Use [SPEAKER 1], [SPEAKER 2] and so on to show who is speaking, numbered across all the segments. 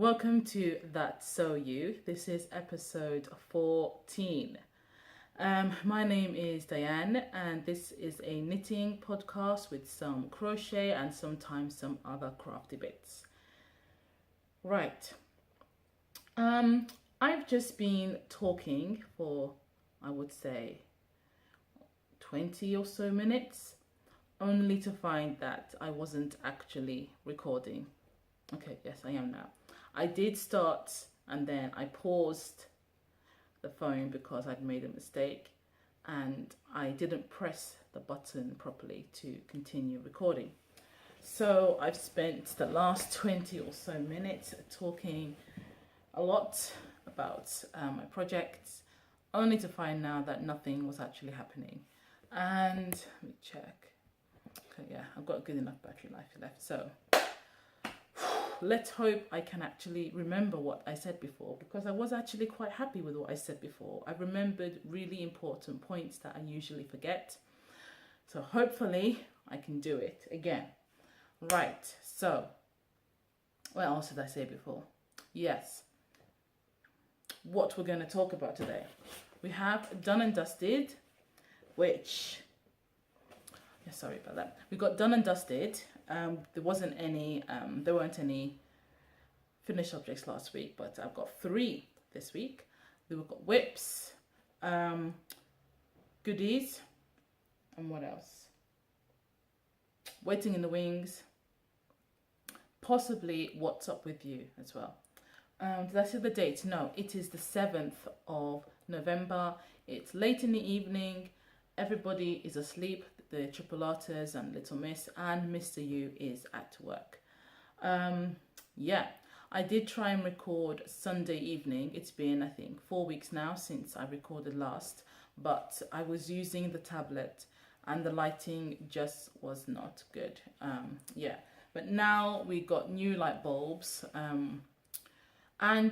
[SPEAKER 1] Welcome to That's So You. This is episode 14. My name is Diane, and this is a knitting podcast with some crochet and sometimes some other crafty bits. Right. I've just been talking for, I would say, 20 or so minutes, only to find that I wasn't actually recording. Okay, yes, I am now. I did start and then I paused the phone because I'd made a mistake and I didn't press the button properly to continue recording. So I've spent the last 20 or so minutes talking a lot about my projects, only to find now that nothing was actually happening. And let me check. Okay, yeah, I've got good enough battery life left. So let's hope I can actually remember what I said before, because I was actually quite happy with what I said before. I remembered really important points that I usually forget. So hopefully I can do it again. Right, so what else did I say before? Yes, what we're going to talk about today. We have Done and Dusted, which, yeah, sorry about that. We got Done and Dusted. There weren't any finished objects last week, but I've got 3 this week. We've got whips, goodies, and what else? Waiting in the wings, possibly What's Up With You as well. Did I say the date? No, it is the 7th of November. It's late in the evening. Everybody is asleep. The Tripletters and Little Miss and Mr. U is at work. Yeah, I did try and record Sunday evening. It's been, I think, 4 weeks now since I recorded last, but I was using the tablet and the lighting just was not good. Yeah, but now we got new light bulbs, and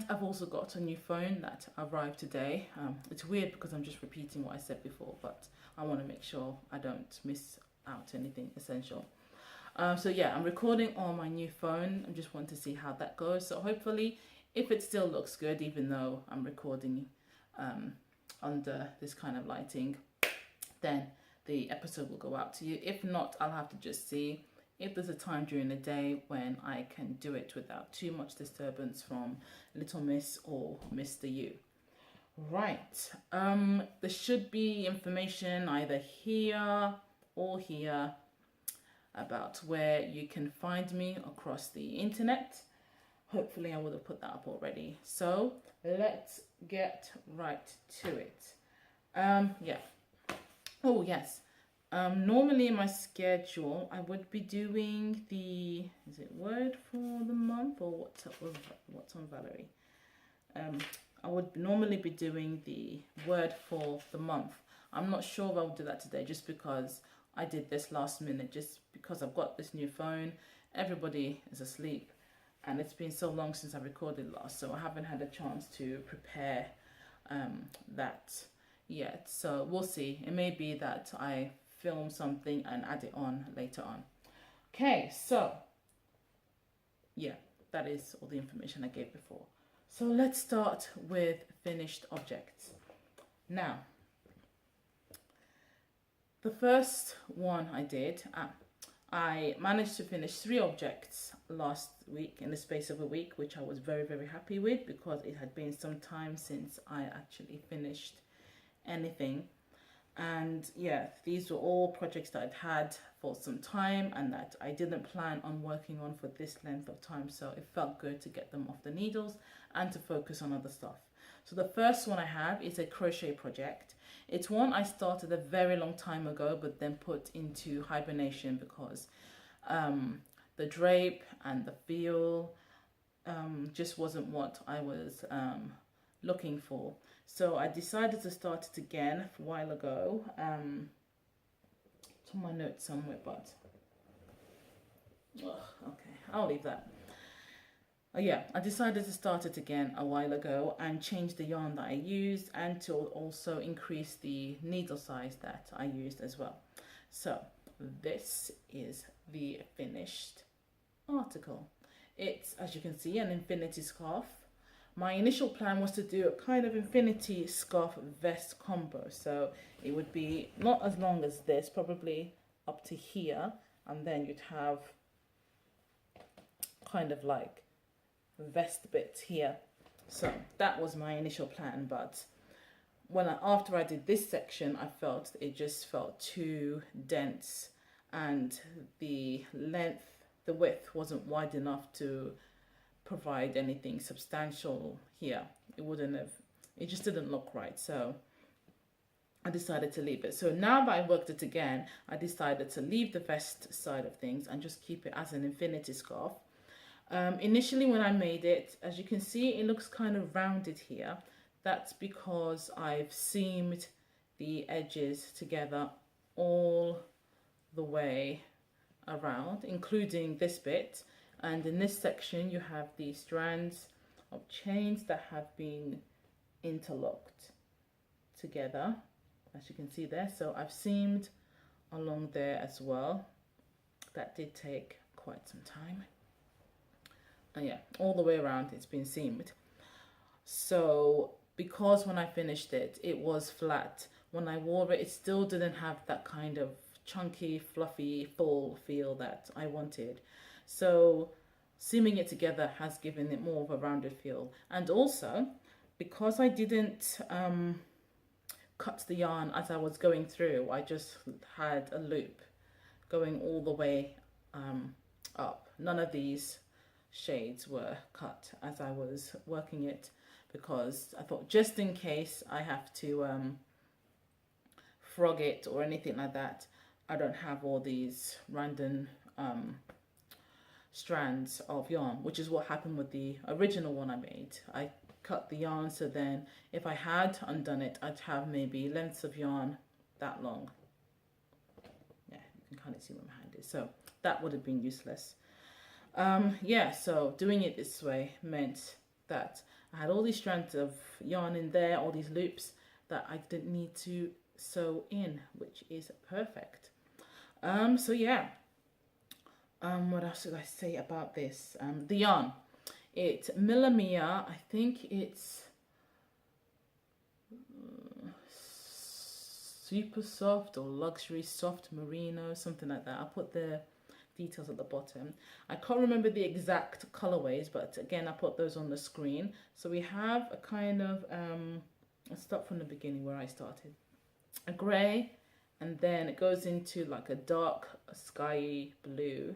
[SPEAKER 1] I've also got a new phone that arrived today. It's weird because I'm just repeating what I said before, but I want to make sure I don't miss out anything essential. So yeah, I'm recording on my new phone. I just want to see how that goes. So hopefully, if it still looks good, even though I'm recording under this kind of lighting, then the episode will go out to you. If not, I'll have to just see if there's a time during the day when I can do it without too much disturbance from Little Miss or Mr. U. Right, there should be information either here or here about where you can find me across the internet. Hopefully I would have put that up already. So let's get right to it. Yeah. Oh yes. Normally in my schedule I would be doing the, is it word for the month or what's on Valerie? I would normally be doing the word for the month. I'm not sure if I'll do that today, just because I did this last minute, just because I've got this new phone. Everybody is asleep and it's been so long since I recorded last, so I haven't had a chance to prepare that yet. So we'll see. It may be that I film something and add it on later on. Okay, so yeah, that is all the information I gave before. So let's start with finished objects. Now, the first one I did, I managed to finish 3 objects last week in the space of a week, which I was very, very happy with because it had been some time since I actually finished anything. And yeah, these were all projects that I'd had for some time and that I didn't plan on working on for this length of time. So it felt good to get them off the needles and to focus on other stuff. So the first one I have is a crochet project. It's one I started a very long time ago, but then put into hibernation because the drape and the feel just wasn't what I was looking for. So I decided to start it again a while ago. It's on my notes somewhere, but okay, I'll leave that. Yeah, I decided to start it again a while ago and change the yarn that I used, and to also increase the needle size that I used as well. So this is the finished article. It's, as you can see, an infinity scarf. My initial plan was to do a kind of infinity scarf vest combo. So it would be not as long as this, probably up to here. And then you'd have kind of like vest bits here. So that was my initial plan. But after I did this section, I felt it just felt too dense. And the width wasn't wide enough to provide anything substantial here. It just didn't look right. So I decided to leave it. So now that I worked it again, I decided to leave the vest side of things and just keep it as an infinity scarf. Initially when I made it, as you can see, it looks kind of rounded here. That's because I've seamed the edges together all the way around, including this bit. And in this section you have these strands of chains that have been interlocked together, as you can see there. So I've seamed along there as well. That did take quite some time. And yeah, all the way around it's been seamed. So because when I finished it, it was flat. When I wore it, it still didn't have that kind of chunky, fluffy, full feel that I wanted. So seaming it together has given it more of a rounded feel. And also, because I didn't cut the yarn as I was going through, I just had a loop going all the way up. None of these shades were cut as I was working it, because I thought just in case I have to frog it or anything like that, I don't have all these random strands of yarn, which is what happened with the original one I made. I cut the yarn, so then if I had undone it, I'd have maybe lengths of yarn that long. Yeah, you can kind of see where my hand is. So that would have been useless. Yeah, so doing it this way meant that I had all these strands of yarn in there, all these loops that I didn't need to sew in, which is perfect. So yeah, what else should I say about this? The yarn, it's Millamia. I think it's super soft or luxury soft merino, something like that. I'll put the details at the bottom. I can't remember the exact colorways, but again, I put those on the screen. So we have a kind of let's start from the beginning where I started. A grey, and then it goes into like a dark sky blue,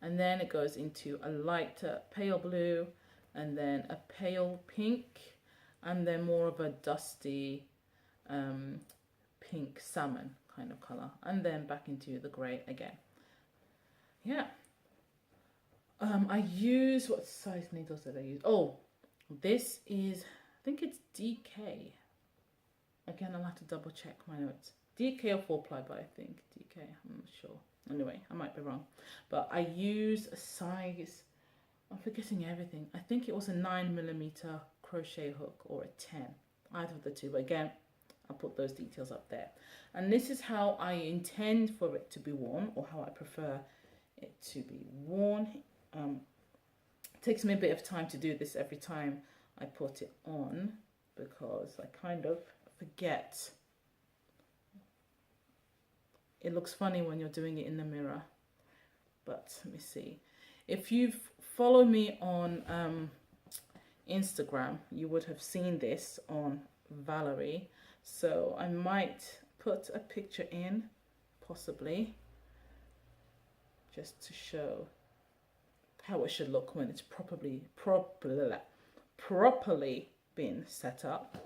[SPEAKER 1] and then it goes into a lighter pale blue, and then a pale pink, and then more of a dusty pink salmon kind of color, and then back into the grey again. Yeah. I use, what size needles did I use? Oh, this is, I think it's DK. Again, I'll have to double check my notes. DK or 4-ply, but I think DK, I'm not sure. Anyway, I might be wrong. But I use a size, I'm forgetting everything. I think it was a 9mm crochet hook or a 10. Either of the two. But again, I'll put those details up there. And this is how I intend for it to be worn, or how I prefer it to be worn. It takes me a bit of time to do this every time I put it on, because I kind of forget. It looks funny when you're doing it in the mirror, but let me see. If you follow me on Instagram, you would have seen this on Ravelry, so I might put a picture in, possibly, just to show how it should look when it's properly been set up.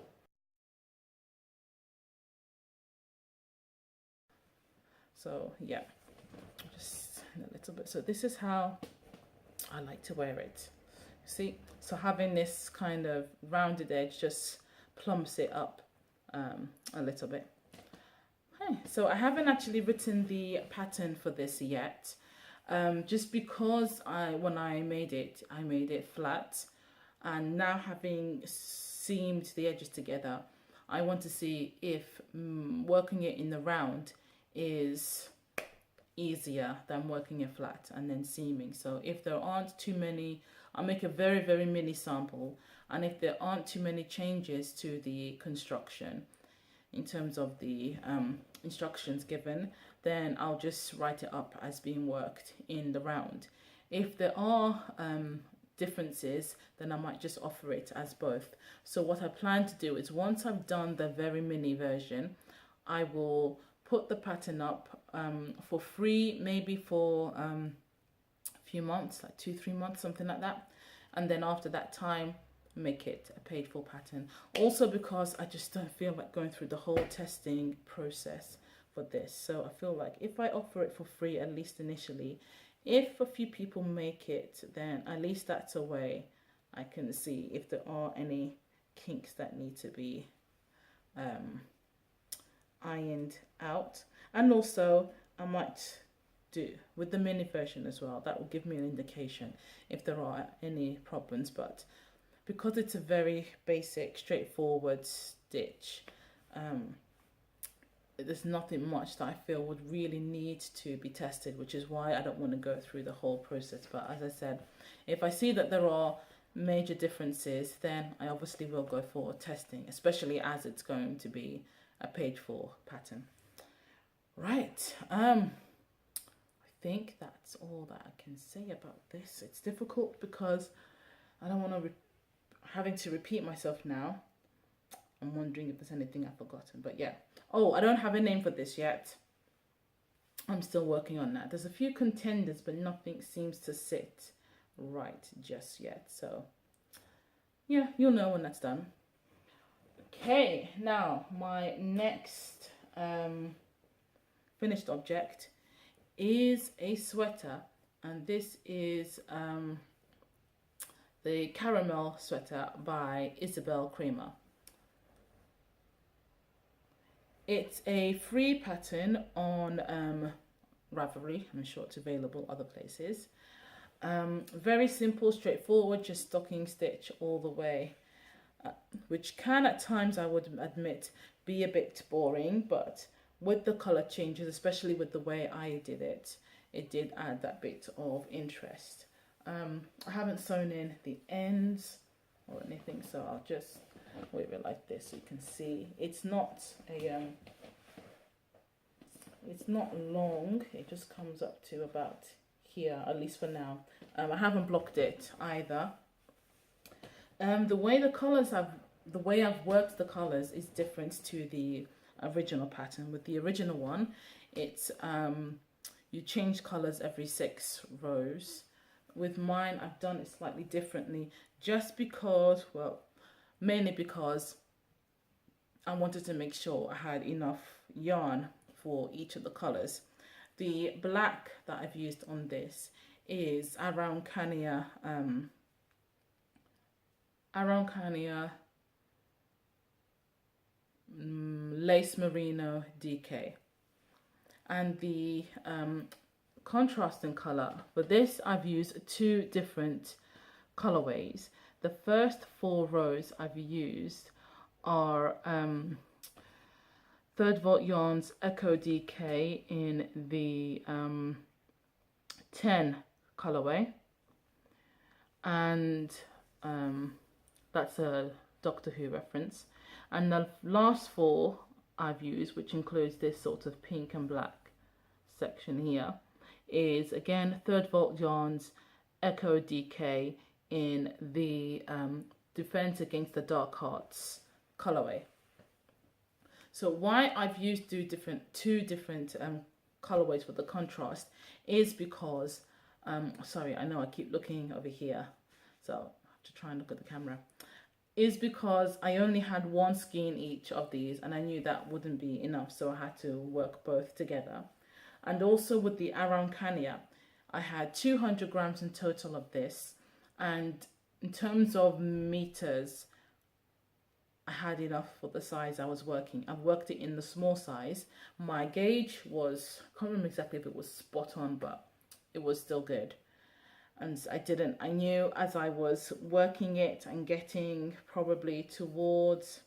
[SPEAKER 1] So yeah, just a little bit. So this is how I like to wear it. See, so having this kind of rounded edge just plumps it up a little bit. Okay, so I haven't actually written the pattern for this yet. Just because when I made it flat, and now having seamed the edges together, I want to see if working it in the round is easier than working it flat and then seaming. So if there aren't too many, I'll make a very, very mini sample. And if there aren't too many changes to the construction in terms of the instructions given, then I'll just write it up as being worked in the round. If there are differences, then I might just offer it as both. So what I plan to do is, once I've done the very mini version, I will put the pattern up for free, maybe for a few months, like 2-3 months, something like that. And then after that time, make it a paid for pattern. Also because I just don't feel like going through the whole testing process for this. So I feel like if I offer it for free, at least initially, if a few people make it, then at least that's a way I can see if there are any kinks that need to be ironed out. And also I might do with the mini version as well. That will give me an indication if there are any problems. But because it's a very basic, straightforward stitch, there's nothing much that I feel would really need to be tested, which is why I don't want to go through the whole process. But as I said, if I see that there are major differences, then I obviously will go for testing, especially as it's going to be a page 4 pattern. Right, I think that's all that I can say about this. It's difficult because I don't want to having to repeat myself now. I'm wondering if there's anything I've forgotten, but yeah. Oh, I don't have a name for this yet. I'm still working on that. There's a few contenders, but nothing seems to sit right just yet. So yeah, you'll know when that's done. Okay, now my next finished object is a sweater, and this is the Caramel Sweater by Isabel Kramer. It's a free pattern on Ravelry. I'm sure it's available other places. Very simple, straightforward, just stocking stitch all the way, which can at times, I would admit, be a bit boring, but with the color changes, especially with the way I did it, it did add that bit of interest. I haven't sewn in the ends or anything, so I'll just wave it like this so you can see. It's not long. It just comes up to about here, at least for now. I haven't blocked it either. The way I've worked the colors is different to the original pattern. With the original one, it's you change colors every 6 rows. With mine, I've done it slightly differently, just because, well, mainly because I wanted to make sure I had enough yarn for each of the colors. The black that I've used on this is Araucania Lace Merino DK, and the contrasting color for this, I've used 2 different colorways. The first 4 rows I've used are 3rd Volt Yarns Echo DK in the 10 colorway, and that's a Doctor Who reference. And the last 4 I've used, which includes this sort of pink and black section here, is again 3rd Volt Yarns Echo DK in the Defense Against the Dark Arts colorway. So why I've used 2 different colorways for the contrast is because sorry, I know I keep looking over here, so I have to try and look at the camera, is because I only had 1 skein each of these, and I knew that wouldn't be enough, so I had to work both together. And also with the Araucania, I had 200 grams in total of this, and in terms of meters, I had enough for the size I was working. I've worked it in the small size. My gauge was, I can't remember exactly if it was spot on, but it was still good. And I knew as I was working it and getting probably towards,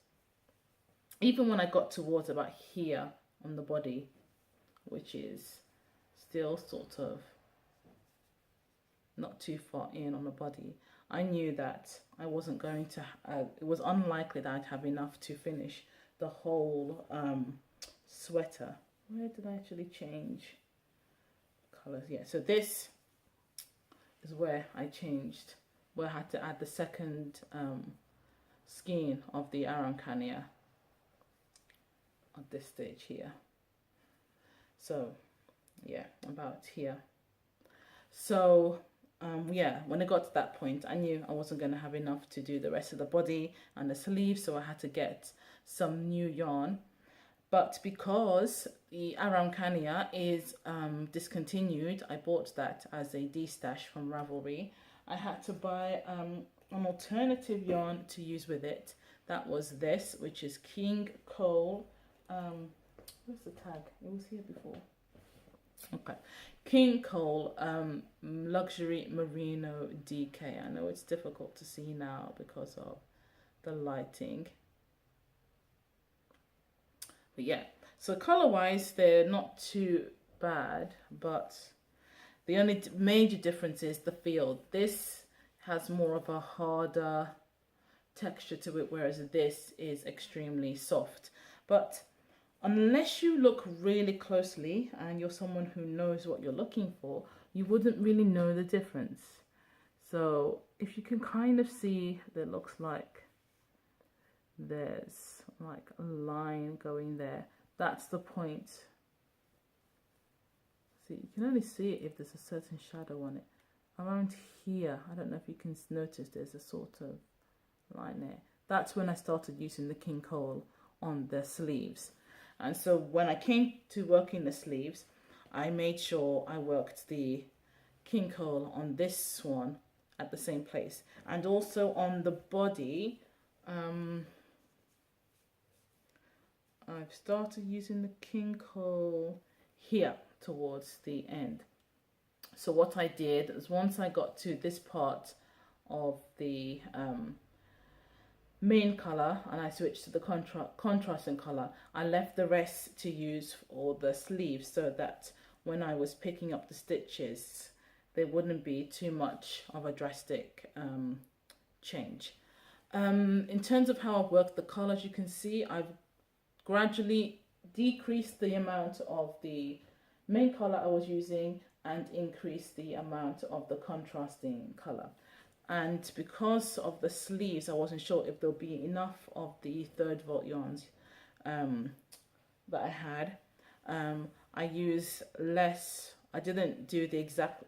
[SPEAKER 1] even when I got towards about here on the body, which is still sort of not too far in on the body, I knew that I wasn't going to, it was unlikely that I'd have enough to finish the whole sweater. Where did I actually change colors? Yeah, so this is where I changed, where I had to add the second skein of the Arancania at this stage here. So yeah, about here. So yeah, when I got to that point, I knew I wasn't going to have enough to do the rest of the body and the sleeves, so I had to get some new yarn. But because the Arancania is discontinued, I bought that as a de-stash from Ravelry. I had to buy an alternative yarn to use with it. That was this, which is King Cole. Where's the tag? It was here before. Okay, King Cole Luxury Merino DK. I know it's difficult to see now because of the lighting. But yeah, so color wise they're not too bad, but the only major difference is the feel. This has more of a harder texture to it, whereas this is extremely soft. But unless you look really closely and you're someone who knows what you're looking for, you wouldn't really know the difference. So if you can kind of see, that looks like there's like a line going there. That's the point. See, you can only see it if there's a certain shadow on it. Around here, I don't know if you can notice there's a sort of line there. That's when I started using the King Cole on the sleeves. And so when I came to working the sleeves, I made sure I worked the King Cole on this one at the same place. And also on the body, I've started using the King Cole here towards the end. So what I did is once I got to this part of the main color and I switched to the contrasting color, I left the rest to use for the sleeves so that when I was picking up the stitches there wouldn't be too much of a drastic change. In terms of how I've worked the colors, you can see I've gradually decreased the amount of the main color I was using and increased the amount of the contrasting color. And because of the sleeves, I wasn't sure if there'll be enough of the 3rd volt yarns that I had. I use less. I didn't do the exact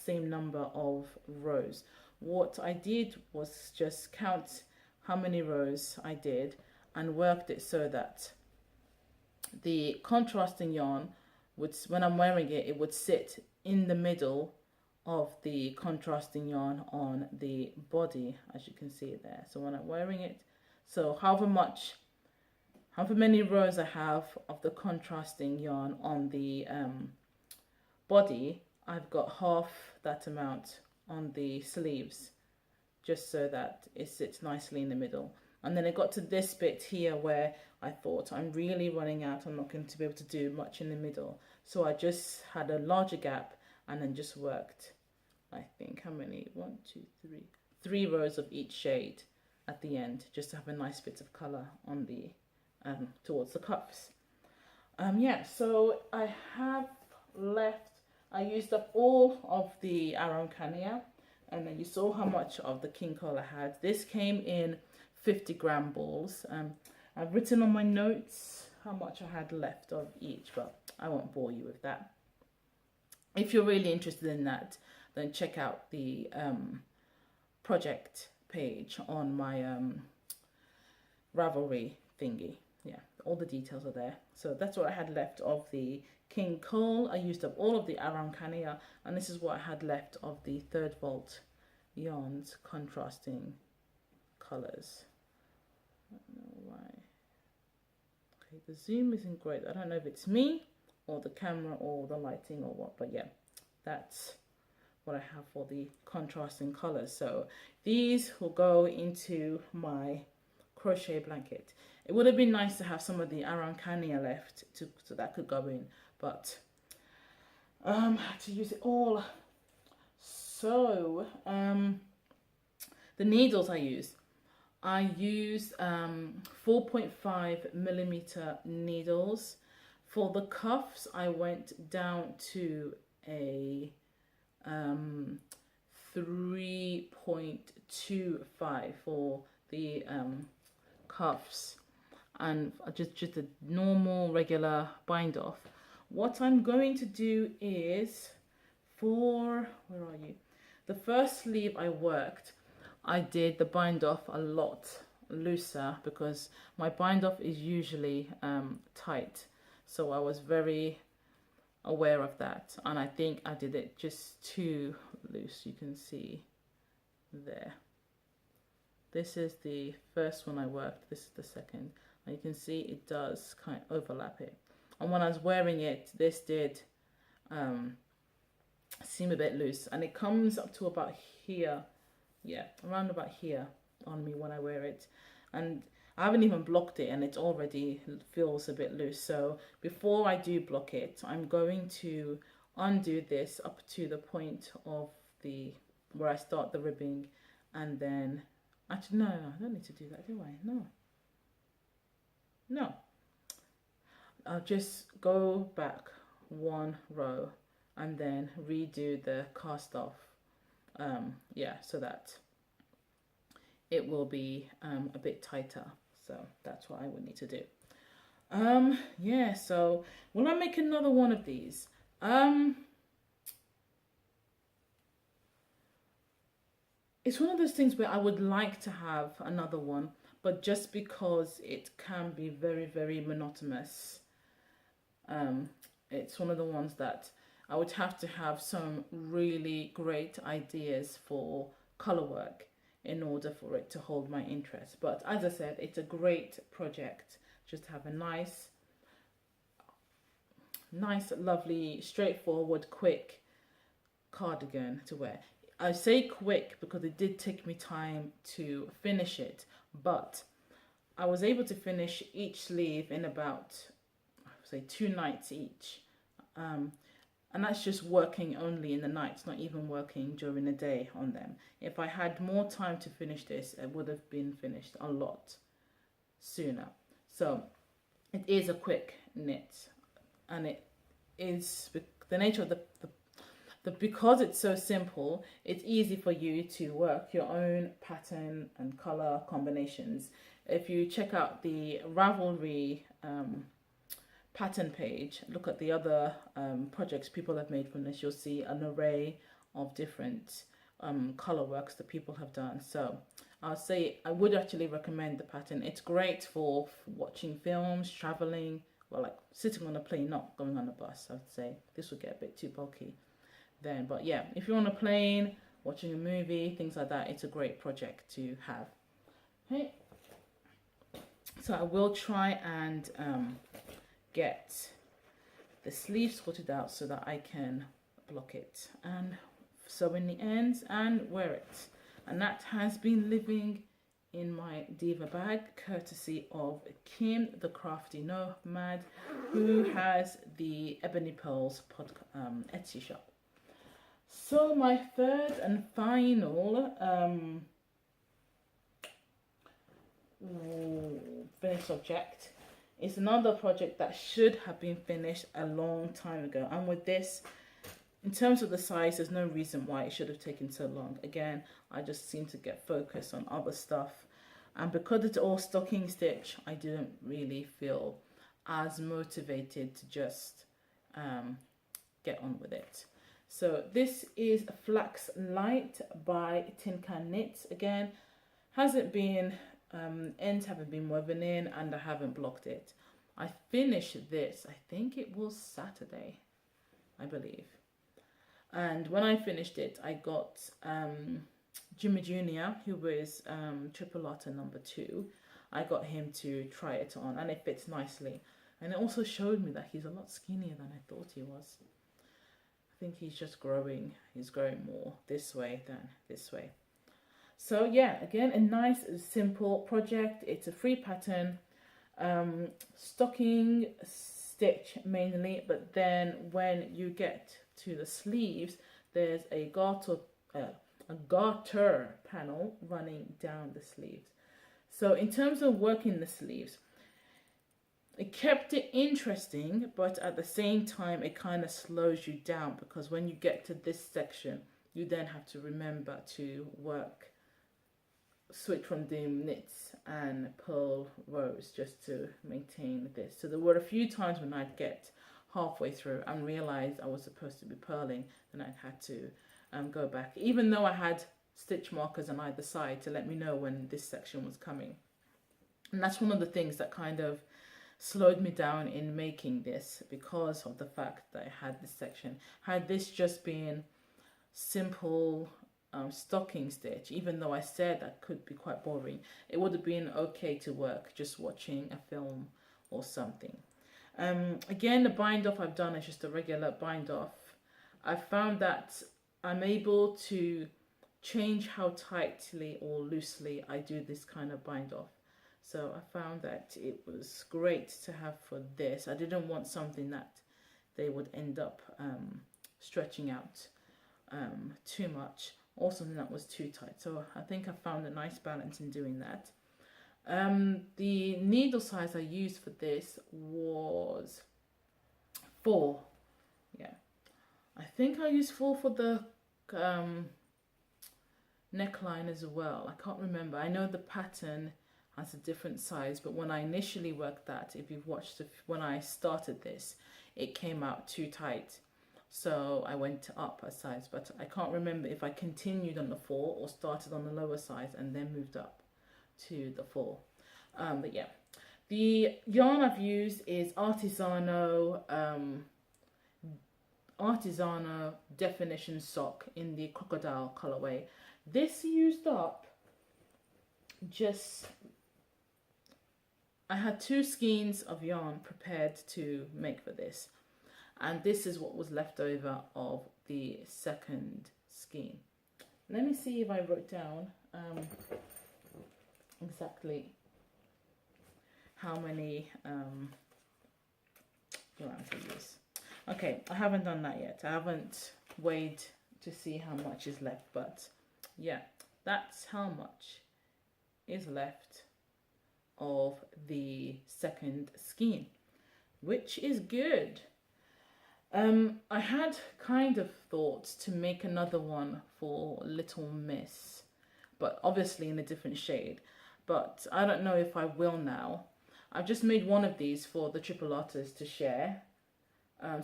[SPEAKER 1] same number of rows. What I did was just count how many rows I did and worked it so that the contrasting yarn would, when I'm wearing it, it would sit in the middle of the contrasting yarn on the body, as you can see there. So when I'm wearing it, so however many rows I have of the contrasting yarn on the body, I've got half that amount on the sleeves, just so that it sits nicely in the middle. And then it got to this bit here where I thought I'm really running out, I'm not going to be able to do much in the middle. So I just had a larger gap and then just worked, I think, how many? 1, 2, 3. 3 rows of each shade at the end, just to have a nice bit of colour on the towards the cuffs. Yeah, so I have left, I used up all of the Arancania, and then you saw how much of the King Cole I had. This came in 50-gram balls. I've written on my notes how much I had left of each, but I won't bore you with that. If you're really interested in that, then check out the project page on my Ravelry thingy. Yeah, all the details are there. So that's what I had left of the King Cole. I used up all of the Arancania, and this is what I had left of the 3rd volt yarns contrasting colors. I don't know why. Okay, the zoom isn't great. I don't know if it's me or the camera or the lighting or what, but yeah, that's what I have for the contrasting colors. So these will go into my crochet blanket. It would have been nice to have some of the Arancania left so that could go in, but I had to use it all. So the needles I used 4.5 millimeter needles. For the cuffs, I went down to a 3.25 for the cuffs, and just a normal regular bind off. What I'm going to do is for, where are you? The first sleeve I worked, I did the bind off a lot looser because my bind off is usually tight. So I was very aware of that, and I think I did it just too loose. You can see there. This is the first one I worked, this is the second, and you can see it does kind of overlap it. And when I was wearing it, this did seem a bit loose, and it comes up to about here, yeah, around about here on me when I wear it. And I haven't even blocked it and it already feels a bit loose. So before I do block it, I'm going to undo this up to the point of the where I start the ribbing, and then actually no, I don't need to do that, do I? No, I'll just go back one row and then redo the cast off, yeah, so that it will be a bit tighter. So that's what I would need to do. Yeah, so will I make another one of these? It's one of those things where I would like to have another one, but just because it can be very, very monotonous, it's one of the ones that I would have to have some really great ideas for color work in order for it to hold my interest. But as I said, it's a great project just to have a nice, lovely, straightforward, quick cardigan to wear. I say quick because it did take me time to finish it, but I was able to finish each sleeve in about, say, 2 nights each. And that's just working only in the nights, not even working during the day on them. If I had more time to finish this, it would have been finished a lot sooner. So it is a quick knit, and it is the nature of the because it's so simple, it's easy for you to work your own pattern and color combinations. If you check out the Ravelry pattern page, look at the other projects people have made from this, you'll see an array of different color works that people have done. So I'll say I would actually recommend the pattern. It's great for watching films, traveling, well, like sitting on a plane, not going on a bus. I'd say this would get a bit too bulky then, but yeah, if you're on a plane, watching a movie, things like that, it's a great project to have. Okay, so I will try and get the sleeve sorted out so that I can block it and sew in the ends and wear it. And that has been living in my diva bag, courtesy of Kim the Crafty Nomad, who has the Ebony Pearls Etsy shop. So my third and final finished object is another project that should have been finished a long time ago. And with this, in terms of the size, there's no reason why it should have taken so long. Again, I just seem to get focused on other stuff. And because it's all stocking stitch, I didn't really feel as motivated to just get on with it. So this is Flax Light by Tin Can Knits. Again, hasn't been, ends haven't been woven in, and I haven't blocked it. I finished this, I think it was Saturday, I believe. And when I finished it, I got Jimmy Jr., who was Triple Otter number 2. I got him to try it on, and it fits nicely. And it also showed me that he's a lot skinnier than I thought he was. I think he's just growing. He's growing more this way than this way. So yeah, again, a nice simple project. It's a free pattern, stocking stitch mainly, but then when you get to the sleeves, there's a garter panel running down the sleeves. So in terms of working the sleeves, it kept it interesting, but at the same time it kind of slows you down, because when you get to this section, you then have to remember to switch from doing knits and purl rows just to maintain this. So there were a few times when I'd get halfway through and realize I was supposed to be purling, and I'd had to go back, even though I had stitch markers on either side to let me know when this section was coming. And that's one of the things that kind of slowed me down in making this, because of the fact that I had this section. Had this just been simple stocking stitch, even though I said that could be quite boring, it would have been okay to work just watching a film or something. Again, the bind off I've done is just a regular bind off. I found that I'm able to change how tightly or loosely I do this kind of bind off. So I found that it was great to have for this. I didn't want something that they would end up stretching out too much, or something that was too tight. So I think I found a nice balance in doing that. The needle size I used for this was 4. Yeah, I think I used 4 for the neckline as well. I can't remember. I know the pattern has a different size, but when I initially worked that, if you've watched when I started this, it came out too tight, so I went up a size, but I can't remember if I continued on the 4 or started on the lower size and then moved up to the 4. But yeah, the yarn I've used is Artisano Definition Sock in the crocodile colorway. This used up I had 2 skeins of yarn prepared to make for this, and this is what was left over of the second skein. Let me see if I wrote down exactly how many yarns I use. Okay, I haven't done that yet. I haven't weighed to see how much is left, but yeah, that's how much is left of the second skein, which is good. I had kind of thought to make another one for Little Miss, but obviously in a different shade, but I don't know if I will now. I've just made one of these for the Tripleotters to share.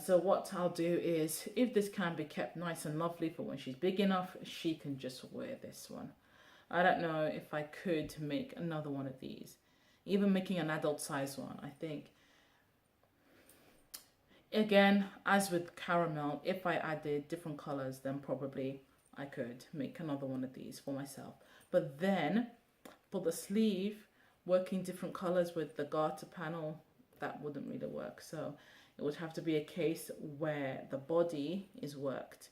[SPEAKER 1] So what I'll do is, if this can be kept nice and lovely for when she's big enough, she can just wear this one. I don't know if I could make another one of these. Even making an adult size one, I think. Again, as with caramel, if I added different colors, then probably I could make another one of these for myself. But then, for the sleeve, working different colors with the garter panel, that wouldn't really work. So it would have to be a case where the body is worked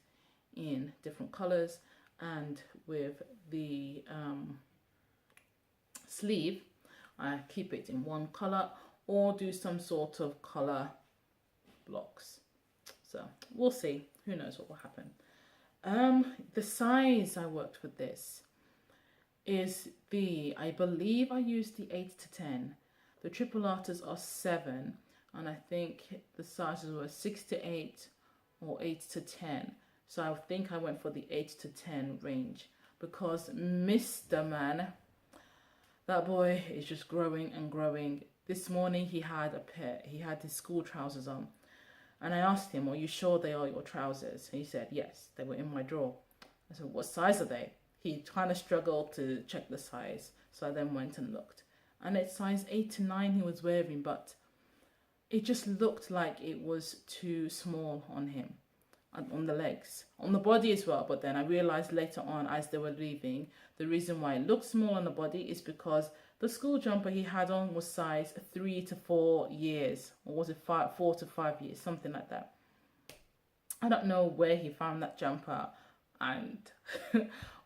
[SPEAKER 1] in different colors, and with the sleeve, I keep it in one color or do some sort of color blocks. So we'll see. Who knows what will happen. The size I worked with this is I believe I used the 8 to 10. The Tripleotters are 7, and I think the sizes were 6 to 8 or 8 to 10. So I think I went for the 8 to 10 range, because Mr. Man, that boy is just growing and growing. This morning he had his school trousers on, and I asked him, "Are you sure they are your trousers?" And he said, "Yes, they were in my drawer." I said, "What size are they?" He kind of struggled to check the size, so I then went and looked, and it's size 8 to 9 he was wearing, but it just looked like it was too small on him, on the legs, on the body as well. But then I realized later on, as they were leaving, the reason why it looked small on the body is because the school jumper he had on was size 3 to 4 years, or was it 4 to 5 years, something like that. I don't know where he found that jumper and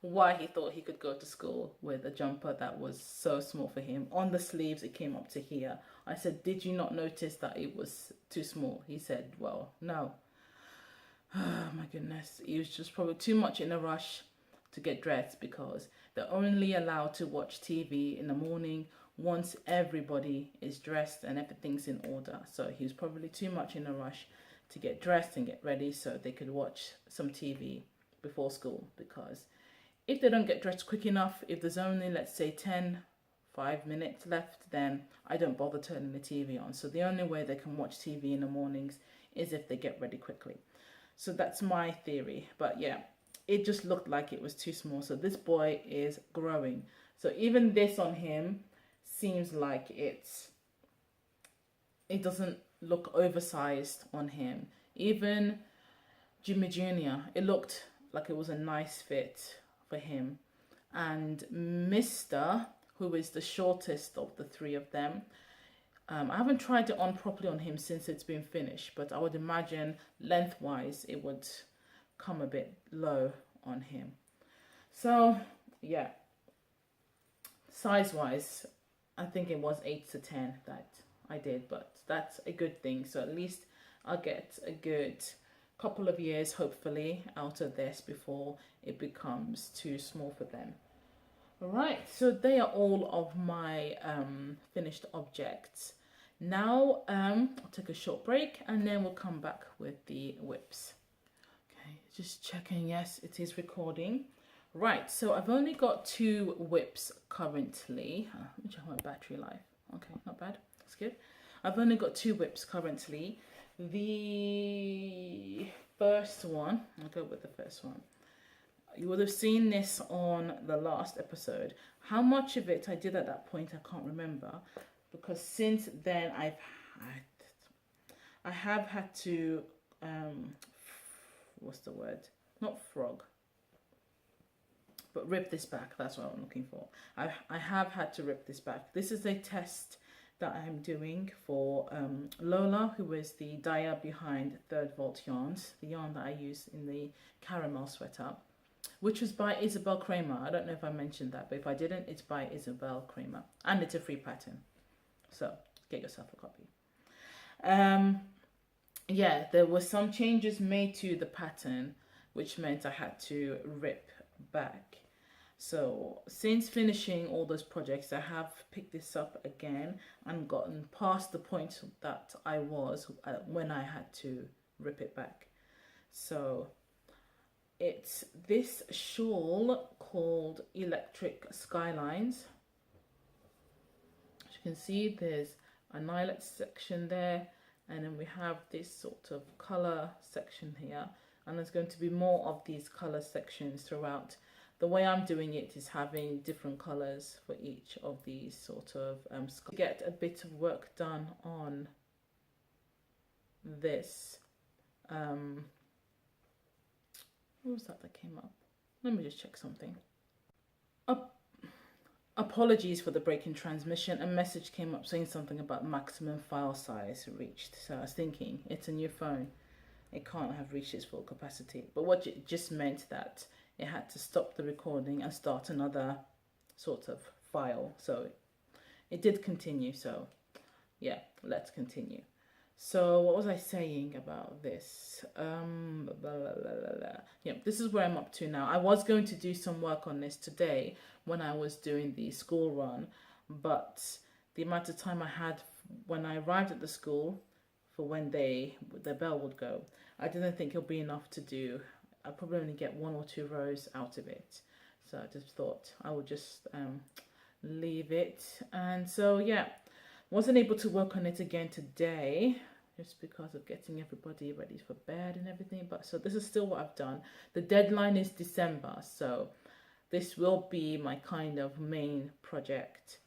[SPEAKER 1] why he thought he could go to school with a jumper that was so small for him. On the sleeves it came up to here, I said, did you not notice that it was too small? He said, well, no. Oh my goodness. He was just probably too much in a rush to get dressed, because they're only allowed to watch TV in the morning once everybody is dressed and everything's in order. So he was probably too much in a rush to get dressed and get ready so they could watch some TV before school, because if they don't get dressed quick enough, if there's only, let's say, 5 minutes left, then I don't bother turning the TV on. So the only way they can watch TV in the mornings is if they get ready quickly. So that's my theory. But yeah, it just looked like it was too small. So this boy is growing. So even this on him seems like it doesn't look oversized on him. Even Jimmy Jr., it looked like it was a nice fit for him. And Mr., who is the shortest of the three of them, I haven't tried it on properly on him since it's been finished, but I would imagine lengthwise it would come a bit low on him. So yeah, size wise, I think it was 8 to 10 that I did, but that's a good thing. So at least I'll get a good couple of years hopefully out of this before it becomes too small for them. All right, so they are all of my finished objects. Now I'll take a short break and then we'll come back with the whips. Okay, just checking. Yes, it is recording. Right, so I've only got 2 whips currently. Let me check my battery life. Okay, not bad. That's good. I've only got 2 whips currently. The first one, I'll go with the first one. You would have seen this on the last episode. How much of it I did at that point, I can't remember, because since then I have had to what's the word? Not frog, but rip this back. That's what I'm looking for. I have had to rip this back. This is a test that I'm doing for Lola, who is the dyer behind Third Vault Yarns, the yarn that I use in the caramel sweater, which was by Isabel Kramer. I don't know if I mentioned that, but if I didn't, it's by Isabel Kramer, and it's a free pattern, so get yourself a copy. Yeah, there were some changes made to the pattern, which meant I had to rip back. So since finishing all those projects, I have picked this up again and gotten past the point that I was when I had to rip it back. So it's this shawl called Electric Skylines. As you can see, there's an eyelet section there, and then we have this sort of color section here, and there's going to be more of these color sections throughout. The way I'm doing it is having different colors for each of these sort of to get a bit of work done on this. What was that came up? Let me just check something. Apologies for the break in transmission. A message came up saying something about maximum file size reached. So I was thinking, it's a new phone. It can't have reached its full capacity. But what it just meant that it had to stop the recording and start another sort of file. So it did continue. So yeah, let's continue. So what was I saying about this? Yeah, this is where I'm up to now. I was going to do some work on this today when I was doing the school run, but the amount of time I had when I arrived at the school for when the bell would go, I didn't think it'll be enough to do. I'll probably only get 1 or 2 rows out of it. So I just thought I would just leave it. And so yeah, wasn't able to work on it again today just because of getting everybody ready for bed and everything. But so this is still what I've done. The deadline is December, so this will be my kind of main project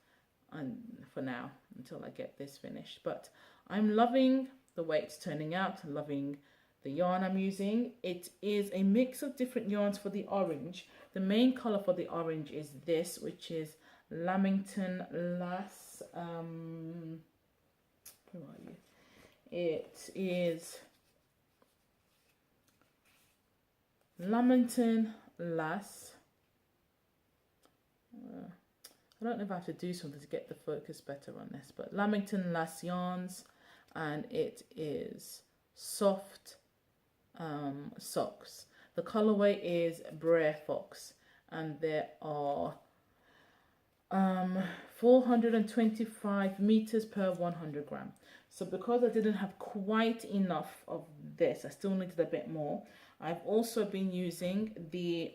[SPEAKER 1] and for now until I get this finished. But I'm loving the way it's turning out, loving the yarn I'm using. It is a mix of different yarns for the orange. The main color for the orange is this, which is Lamington Lass. Where are you? It is Lamington Lass. I don't know if I have to do something to get the focus better on this, but Lamington Lass yarns, and it is soft socks. The colorway is Brer Fox, and there are 425 meters per 100 gram. So because I didn't have quite enough of this, I still needed a bit more. I've also been using the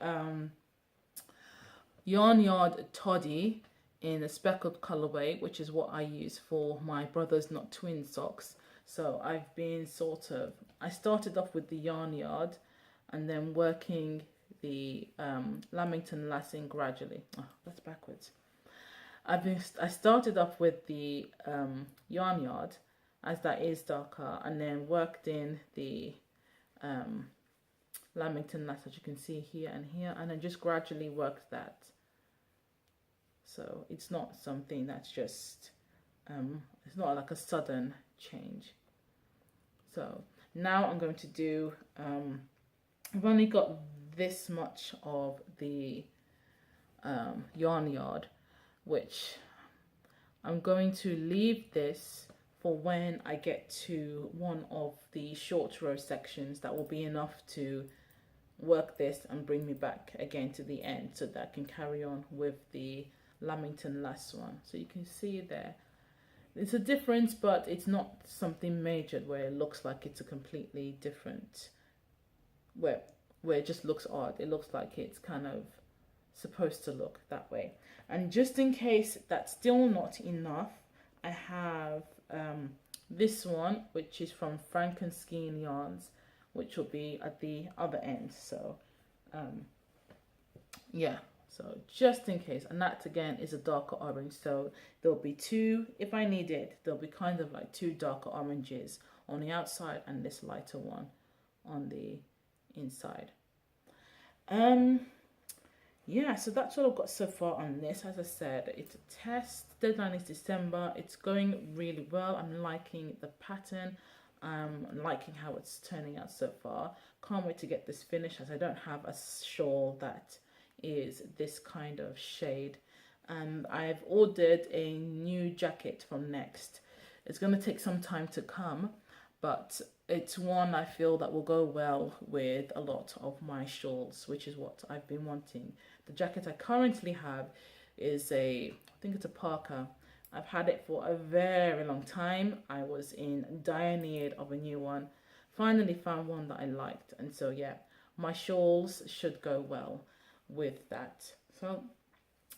[SPEAKER 1] Yarn Yard Toddy in a speckled colorway, which is what I use for my brothers not twin socks. So I've been I started off with the Yarn Yard and then working the Lamington Lassing gradually. Oh, that's backwards. I started off with the Yarn Yard, as that is darker, and then worked in the Lamington Lass, as you can see here and here, and then just gradually worked that. So it's not something that's just, it's not like a sudden change. So now I'm going to do, I've only got this much of the Yarn Yard, which I'm going to leave this for when I get to one of the short row sections. That will be enough to work this and bring me back again to the end so that I can carry on with the Lamington Lass one. So you can see there, it's a difference, but it's not something major where it looks like it's a completely different, where it just looks odd. It looks like it's kind of supposed to look that way. And just in case that's still not enough, I have this one, which is from Frankenstein Yarns, which will be at the other end. So yeah, so just in case, and that again is a darker orange, so there'll be two, if I need it, there'll be kind of like two darker oranges on the outside and this lighter one on the inside. Yeah, so that's what I've got so far on this. As I said, it's a test. Deadline is December. It's going really well. I'm liking the pattern. I'm liking how it's turning out so far. Can't wait to get this finished, as I don't have a shawl that is this kind of shade. And I've ordered a new jacket from Next. It's going to take some time to come, but it's one I feel that will go well with a lot of my shawls, which is what I've been wanting. The jacket I currently have is I think it's a parka. I've had it for a very long time. I was in dire need of a new one. Finally found one that I liked. And so yeah, my shawls should go well with that. So I'll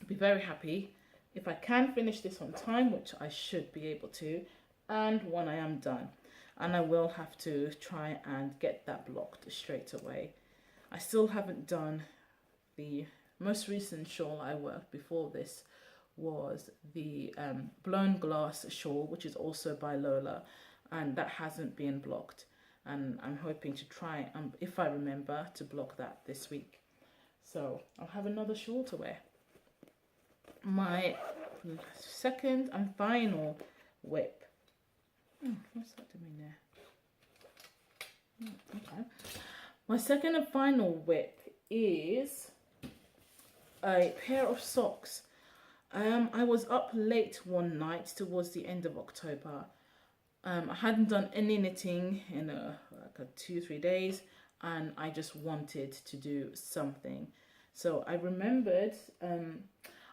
[SPEAKER 1] be very happy if I can finish this on time, which I should be able to, and when I am done. And I will have to try and get that blocked straight away. I still haven't done the most recent shawl I worked before this was the blown glass shawl, which is also by Lola, and that hasn't been blocked. And I'm hoping to try, if I remember, to block that this week. So I'll have another shawl to wear. My second and final whip. What's that doing there? Okay. My second and final whip is a pair of socks. I was up late one night towards the end of October. I hadn't done any knitting in like 2-3 days, and I just wanted to do something. So I remembered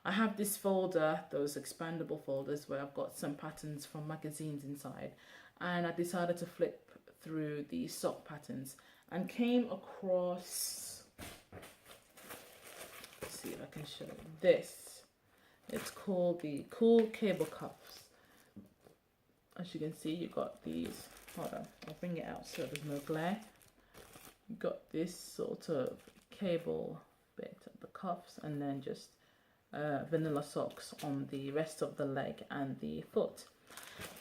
[SPEAKER 1] I have this folder, those expandable folders, where I've got some patterns from magazines inside, and I decided to flip through the sock patterns and came across, let's see if I can show this. It's called the Cool Cable Cuffs. As you can see, you've got these, hold on, I'll bring it out so there's no glare. You've got this sort of cable bit at the cuffs, and then just vanilla socks on the rest of the leg and the foot.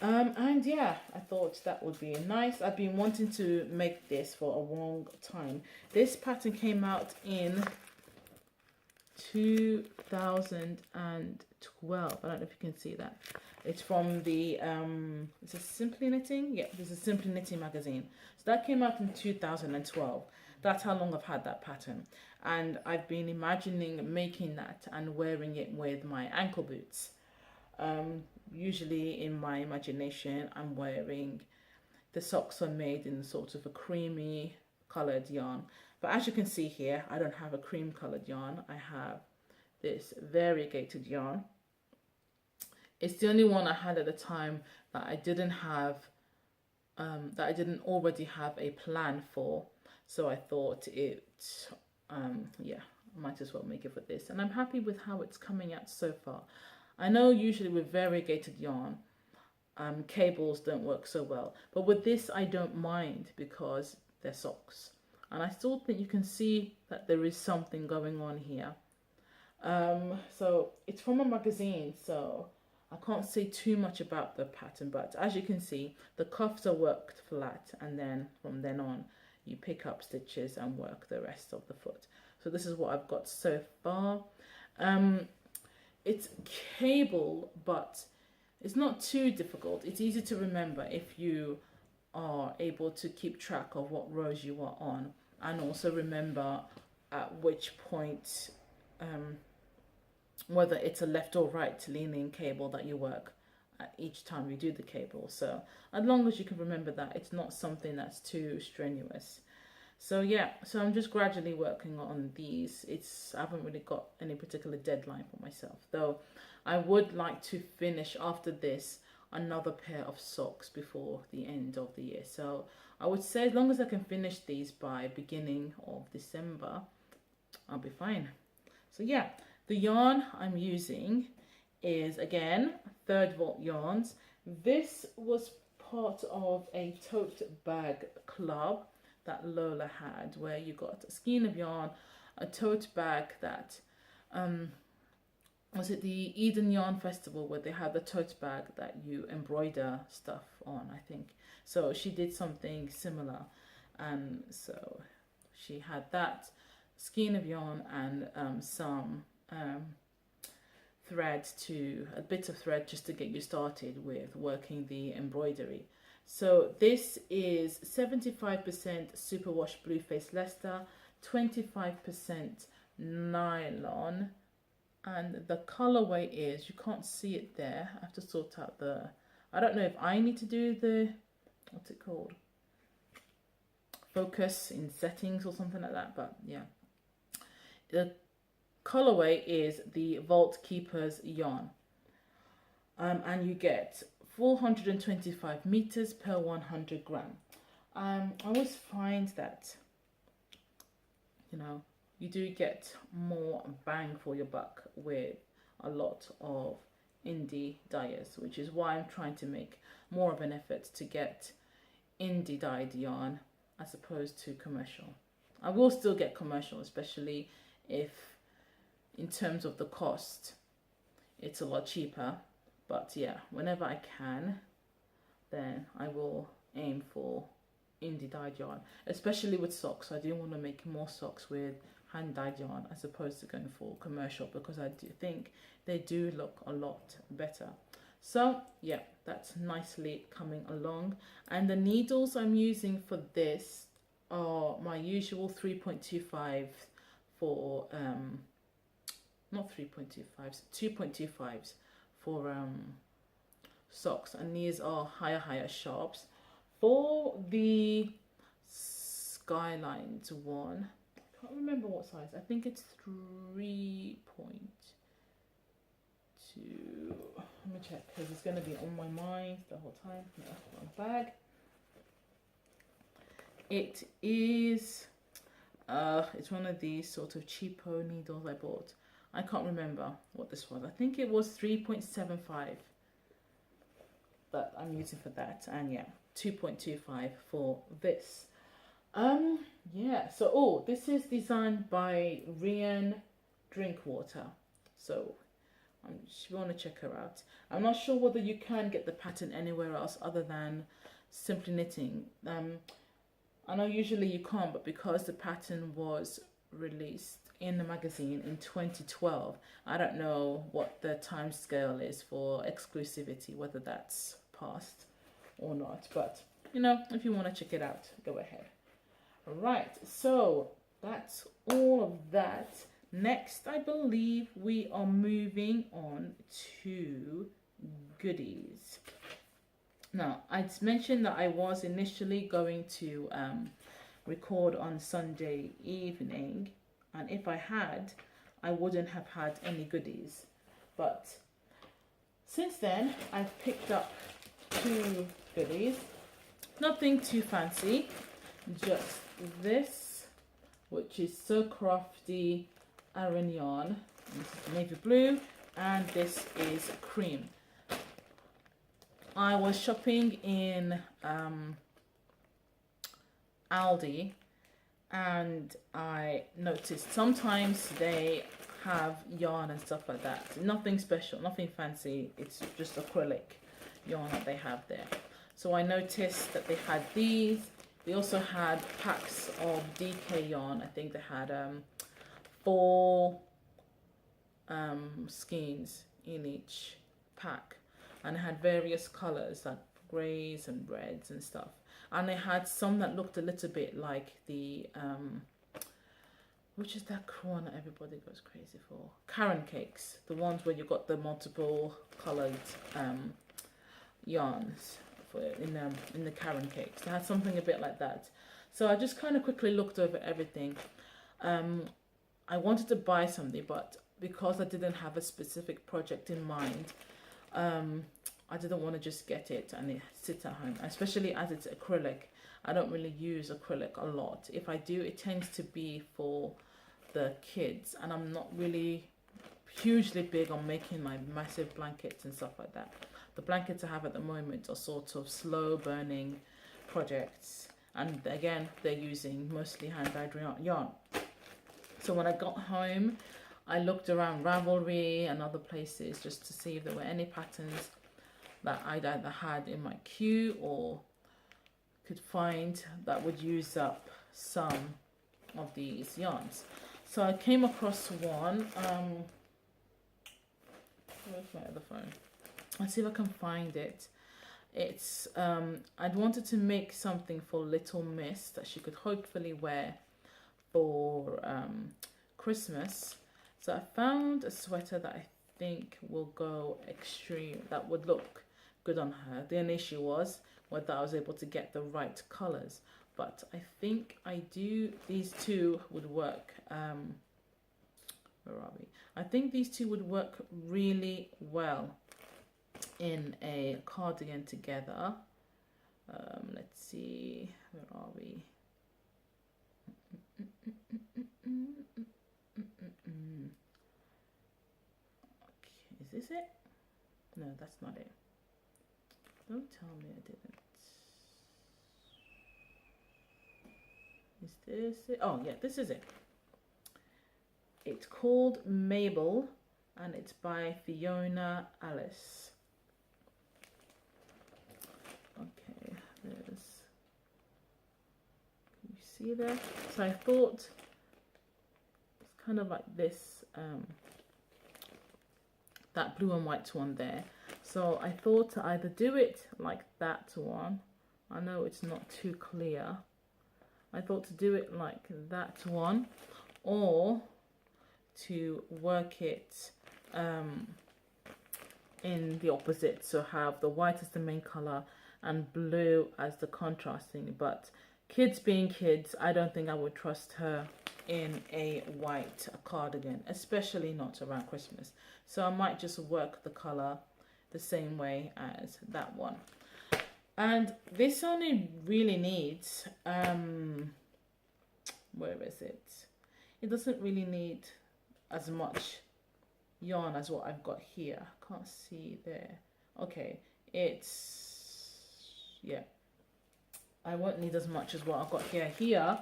[SPEAKER 1] And yeah, I thought that would be nice. I've been wanting to make this for a long time. This pattern came out in 2012. I don't know if you can see that. It's from the is it Simply Knitting? Yeah, this is Simply Knitting magazine. So that came out in 2012. That's how long I've had that pattern, and I've been imagining making that and wearing it with my ankle boots. Usually in my imagination, I'm wearing, the socks are made in sort of a creamy colored yarn, but as you can see here, I don't have a cream colored yarn. I have this variegated yarn. It's the only one I had at the time that I didn't have, that I didn't already have a plan for. So I thought it, yeah, I might as well make it for this. And I'm happy with how it's coming out so far. I know usually with variegated yarn, cables don't work so well. But with this, I don't mind because they're socks. And I still think you can see that there is something going on here. So it's from a magazine, so I can't say too much about the pattern, but as you can see, the cuffs are worked flat, and then from then on, you pick up stitches and work the rest of the foot. So this is what I've got so far. It's cable, but it's not too difficult. It's easy to remember if you are able to keep track of what rows you are on, and also remember at which point, whether it's a left or right leaning cable that you work at each time you do the cable. So as long as you can remember that, it's not something that's too strenuous. So yeah, so I'm just gradually working on these. I haven't really got any particular deadline for myself, though I would like to finish after this another pair of socks before the end of the year. So I would say as long as I can finish these by beginning of December, I'll be fine. So yeah, the yarn I'm using is, again, 3rd Volt yarns. This was part of a tote bag club that Lola had, where you got a skein of yarn, a tote bag that, was it the Eden Yarn Festival, where they had the tote bag that you embroider stuff on, I think. So she did something similar, and so she had that skein of yarn and some thread, a bit of thread just to get you started with working the embroidery. So this is 75% superwash blue face Leicester, 25% nylon, and the colorway is, you can't see it there, I have to sort out the, I don't know if I need to do the, what's it called, focus in settings or something like that, but yeah. The colorway is the Vault Keepers yarn, and you get 425 meters per 100 gram. I always find that, you know, you do get more bang for your buck with a lot of indie dyers, which is why I'm trying to make more of an effort to get indie dyed yarn as opposed to commercial. I will still get commercial, especially if in terms of the cost it's a lot cheaper, but yeah, whenever I can, then I will aim for indie dyed yarn, especially with socks. I do want to make more socks with hand dyed yarn as opposed to going for commercial, because I do think they do look a lot better. So yeah, that's nicely coming along. And the needles I'm using for this are my usual 3.25 for not 3.25s, 2.25s for socks, and these are higher sharps. For the Skylines one, I can't remember what size, I think it's 3.2. Let me check, because it's going to be on my mind the whole time. No, wrong bag. It is it's one of these sort of cheapo needles I bought. I can't remember what this was. I think it was 3.75 that I'm using for that, and yeah, 2.25 for this. Yeah, so this is designed by Rian Drinkwater, so if you want to check her out. I'm not sure whether you can get the pattern anywhere else other than Simply Knitting. I know usually you can't, but because the pattern was released in the magazine in 2012, I don't know what the time scale is for exclusivity, whether that's passed or not, but you know, if you want to check it out, go ahead. Right, so that's all of that. Next, I believe we are moving on to goodies. Now, I mentioned that I was initially going to record on Sunday evening, and if I had, I wouldn't have had any goodies. But since then, I've picked up 2 goodies. Nothing too fancy, just this, which is So Crafty Aran yarn. This is navy blue, and this is cream. I was shopping in Aldi, and I noticed sometimes they have yarn and stuff like that. Nothing special, nothing fancy. It's just acrylic yarn that they have there. So I noticed that they had these. They also had packs of DK yarn. I think they had 4 skeins in each pack, and it had various colors like grays and reds and stuff. And they had some that looked a little bit like the which is that one that everybody goes crazy for? Caron cakes, the ones where you've got the multiple coloured yarns in the Caron cakes. They had something a bit like that. So I just kind of quickly looked over everything. I wanted to buy something, but because I didn't have a specific project in mind, I didn't want to just get it and it sits at home, especially as it's acrylic. I don't really use acrylic a lot. If I do, it tends to be for the kids, and I'm not really hugely big on making my massive blankets and stuff like that. The blankets I have at the moment are sort of slow burning projects, and again, they're using mostly hand-dyed yarn. So when I got home, I looked around Ravelry and other places just to see if there were any patterns that I'd either had in my queue or could find that would use up some of these yarns. So I came across one. Where's my other phone? Let's see if I can find it. It's I'd wanted to make something for Little Miss that she could hopefully wear for Christmas. So I found a sweater that I think will go extreme, that would look good on her. The only issue was whether I was able to get the right colours, but I think these 2 would work. Where are we? I think these 2 would work really well in a cardigan together. Let's see, where are we? Okay, is this it? No, that's not it. Don't tell me I didn't. Is this it? Oh yeah, this is it. It's called Mabel, and it's by Fiona Alice. Okay, there's, can you see there? So I thought it's kind of like this, that blue and white one there. So I thought to either do it like that one. I know it's not too clear. I thought to do it like that one, or to work it in the opposite, so have the white as the main color and blue as the contrasting. But kids being kids, I don't think I would trust her in a white cardigan, especially not around Christmas. So I might just work the color the same way as that one. And this only really needs where is it? It doesn't really need as much yarn as what I've got here. Can't see there. Okay, it's, yeah, I won't need as much as what I've got here. Here,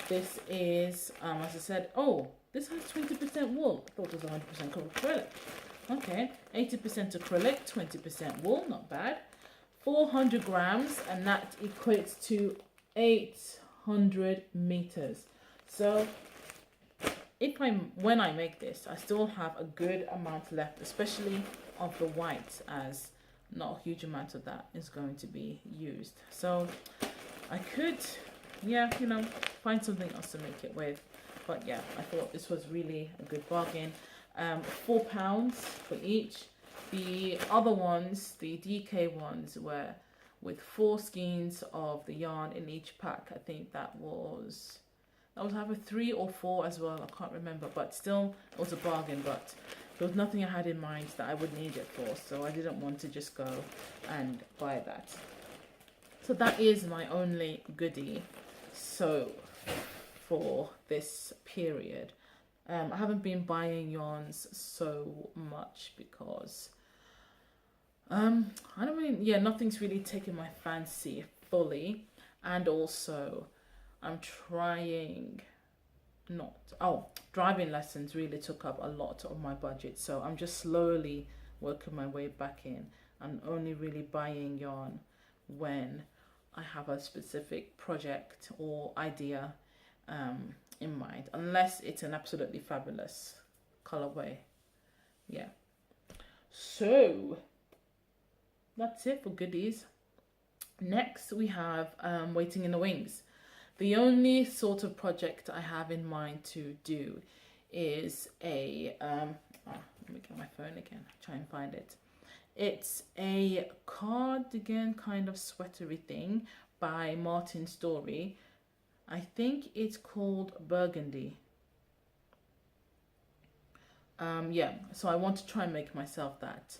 [SPEAKER 1] this is as I said, oh, this has 20% wool. I thought it was 100% acrylic. Okay, 80% acrylic, 20% wool, not bad. 400 grams, and that equates to 800 meters. So when I make this, I still have a good amount left, especially of the white, as not a huge amount of that is going to be used. So I could yeah, you know, find something else to make it with. But yeah, I thought this was really a good bargain. £4 for each. The other ones, the DK ones, were with 4 skeins of the yarn in each pack. I think that was either 3 or 4 as well. I can't remember, but still it was a bargain. But there was nothing I had in mind that I would need it for, so I didn't want to just go and buy that. So that is my only goodie. So for this period, I haven't been buying yarns so much because I don't really, yeah, nothing's really taken my fancy fully. And also I'm trying not, driving lessons really took up a lot of my budget, so I'm just slowly working my way back in and only really buying yarn when I have a specific project or idea in mind, unless it's an absolutely fabulous colorway. Yeah, so that's it for goodies. Next we have Waiting in the Wings. The only sort of project I have in mind to do is a let me get my phone again, try and find it. It's a cardigan kind of sweatery thing by Martin Story. I think it's called Burgundy. Yeah, so I want to try and make myself that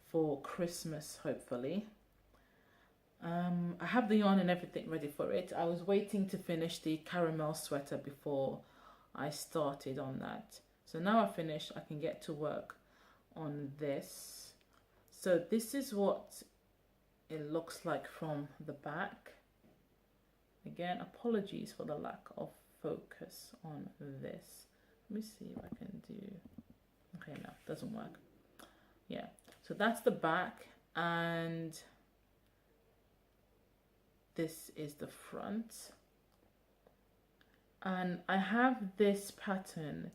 [SPEAKER 1] for Christmas, hopefully. I have the yarn and everything ready for it. I was waiting to finish the caramel sweater before I started on that. So now I've finished, I can get to work on this. So this is what it looks like from the back. Again, apologies for the lack of focus on this. Let me see if I can do... Okay, no, doesn't work. Yeah, so that's the back, and this is the front. And I have this pattern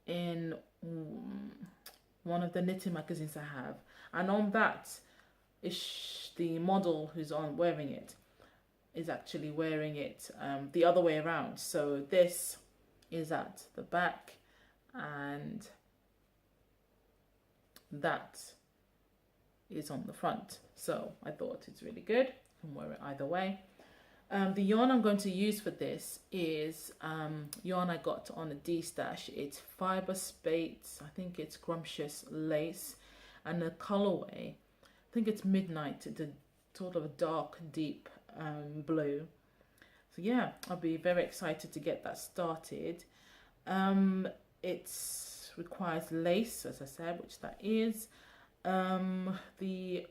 [SPEAKER 1] in one of the knitting magazines I have, and on that is the model who's on wearing it is actually wearing it the other way around. So this is at the back and that is on the front. So I thought it's really good. You can wear it either way. The yarn I'm going to use for this is yarn I got on a D-stash. It's Fiber Spates, I think it's Scrumptious Lace, and the colorway, I think it's Midnight, it's a sort of a dark, deep blue. So yeah, I'll be very excited to get that started. It requires lace, as I said, which that is. The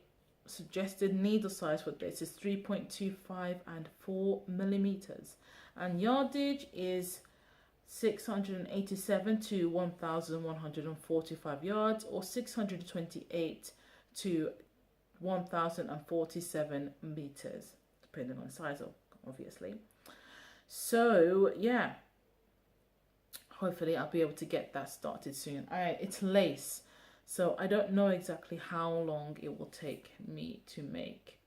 [SPEAKER 1] suggested needle size for this is 3.25 and 4 millimeters, and yardage is 687 to 1145 yards, or 628 to 1047 meters, depending on size, obviously. So yeah, hopefully I'll be able to get that started soon. It's lace, so I don't know exactly how long it will take me to make,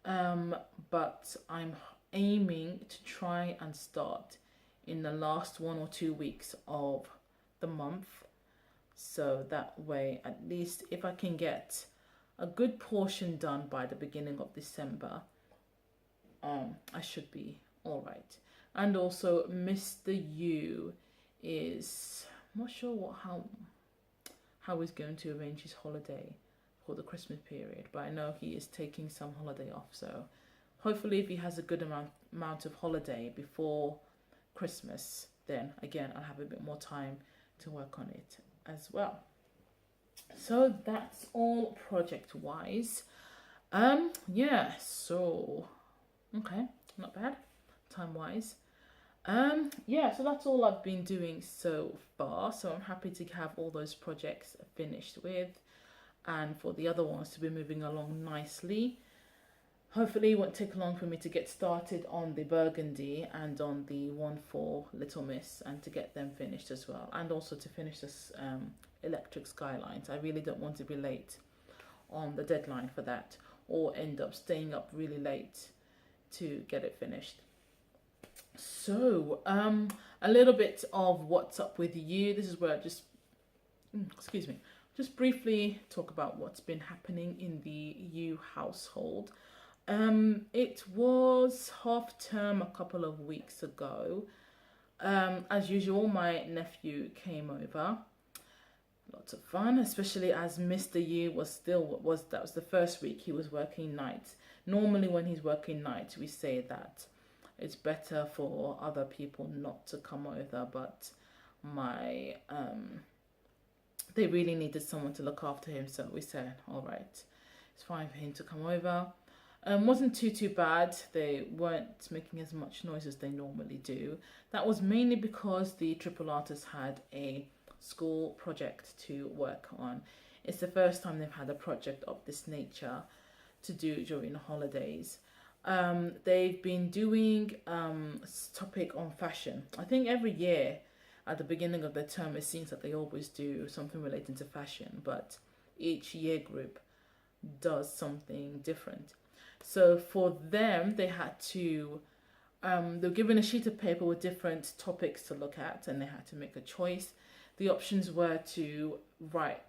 [SPEAKER 1] but I'm aiming to try and start in the last 1 or 2 weeks of the month, so that way at least if I can get a good portion done by the beginning of December, I should be all right. And also Mr. U is, I'm not sure how he's going to arrange his holiday for the Christmas period, but I know he is taking some holiday off, so hopefully if he has a good amount of holiday before Christmas, then again I'll have a bit more time to work on it as well. So that's all project wise. Yeah, so okay, not bad time wise. Yeah, so that's all I've been doing so far, so I'm happy to have all those projects finished with, and for the other ones to be moving along nicely. Hopefully it won't take long for me to get started on the Burgundy and on the one for Little Miss, and to get them finished as well, and also to finish this Electric Skylines. I really don't want to be late on the deadline for that, or end up staying up really late to get it finished. So, a little bit of what's up with you. This is where I just, excuse me, just briefly talk about what's been happening in the You household. It was half term a couple of weeks ago. As usual, my nephew came over. Lots of fun, especially as Mr. Yu that was the first week he was working nights. Normally, when he's working nights, we say that it's better for other people not to come over, but my they really needed someone to look after him, so we said, all right, it's fine for him to come over. Wasn't too bad. They weren't making as much noise as they normally do. That was mainly because the triple artists had a school project to work on. It's the first time they've had a project of this nature to do during the holidays. They've been doing topic on fashion. I think every year at the beginning of the term it seems that they always do something relating to fashion, but each year group does something different. So for them, they had to they were given a sheet of paper with different topics to look at, and they had to make a choice. The options were to write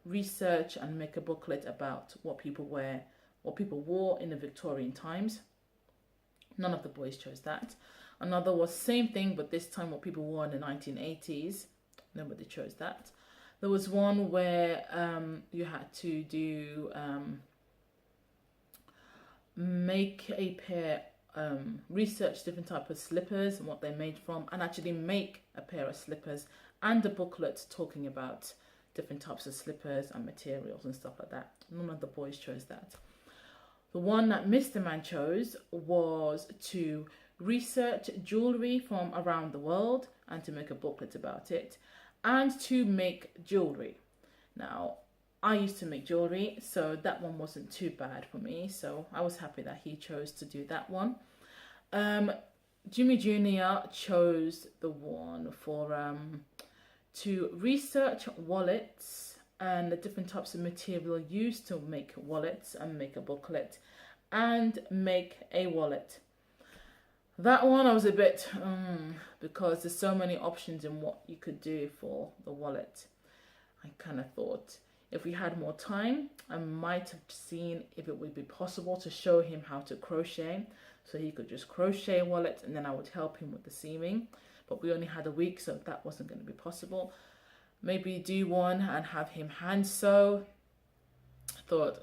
[SPEAKER 1] research and make a booklet about what people wore in the Victorian times. None of the boys chose that. Another was same thing, but this time what people wore in the 1980s. Nobody chose that. There was one where you had to do make a pair, research different type of slippers and what they're made from, and actually make a pair of slippers and a booklet talking about different types of slippers and materials and stuff like that. None of the boys chose that. The one that Mr. Man chose was to research jewellery from around the world and to make a booklet about it, and to make jewellery. Now, I used to make jewellery, so that one wasn't too bad for me, so I was happy that he chose to do that one. Jimmy Jr. chose the one for to research wallets and the different types of material used to make wallets and make a booklet and make a wallet. That one I was a bit because there's so many options in what you could do for the wallet. I kind of thought if we had more time, I might have seen if it would be possible to show him how to crochet, so he could just crochet a wallet and then I would help him with the seaming. But we only had a week, so that wasn't going to be possible. Maybe do one and have him hand sew. I thought,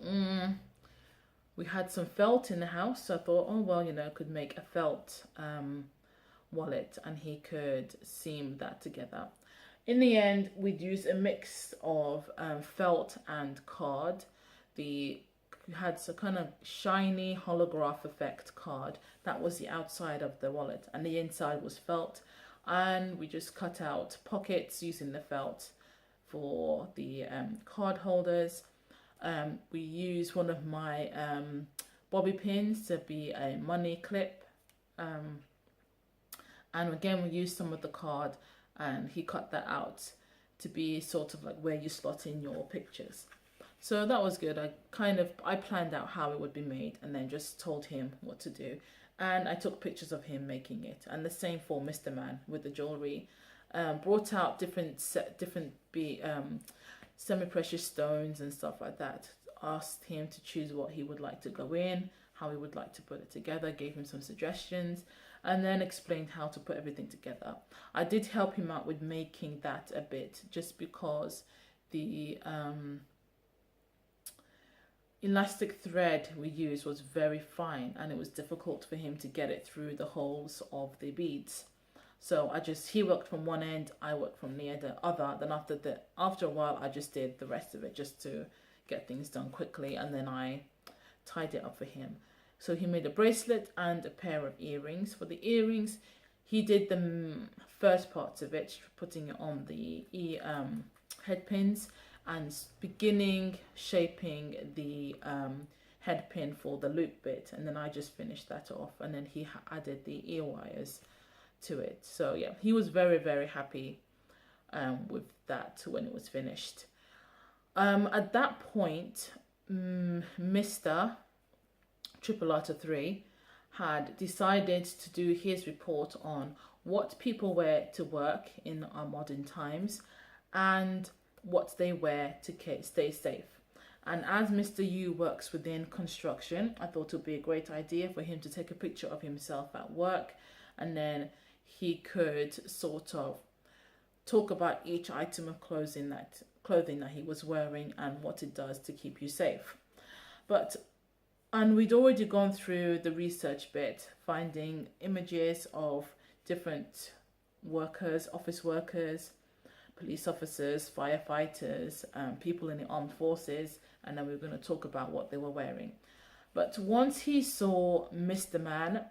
[SPEAKER 1] we had some felt in the house, so I thought, oh well, I could make a felt wallet and he could seam that together. In the end, we'd use a mix of felt and card. We had some kind of shiny holograph effect card. That was the outside of the wallet, and the inside was felt. And we just cut out pockets using the felt for the card holders. We used one of my bobby pins to be a money clip. And again, we used some of the card, and he cut that out to be sort of like where you slot in your pictures. So that was good. I planned out how it would be made and then just told him what to do. And I took pictures of him making it. And the same for Mr. Man with the jewellery. Brought out different semi-precious stones and stuff like that. Asked him to choose what he would like to go in, how he would like to put it together, gave him some suggestions, and then explained how to put everything together. I did help him out with making that a bit, just because the elastic thread we used was very fine and it was difficult for him to get it through the holes of the beads. So he worked from one end, I worked from the other. Then after a while, I just did the rest of it just to get things done quickly, and then I tied it up for him. So he made a bracelet and a pair of earrings. For the earrings, he did the first parts of it, putting it on the head pins and beginning shaping the head pin for the loop bit, and then I just finished that off, and then he added the ear wires to it. So yeah, he was very, very happy with that when it was finished. At that point, Mr. Triple Arter 3 had decided to do his report on what people wear to work in our modern times and what they wear to stay safe. And as Mr. Yu works within construction, I thought it would be a great idea for him to take a picture of himself at work, and then he could sort of talk about each item of clothing that he was wearing and what it does to keep you safe. And we'd already gone through the research bit, finding images of different workers, office workers, police officers, firefighters, people in the armed forces, and then we were going to talk about what they were wearing. But once he saw Mr. Man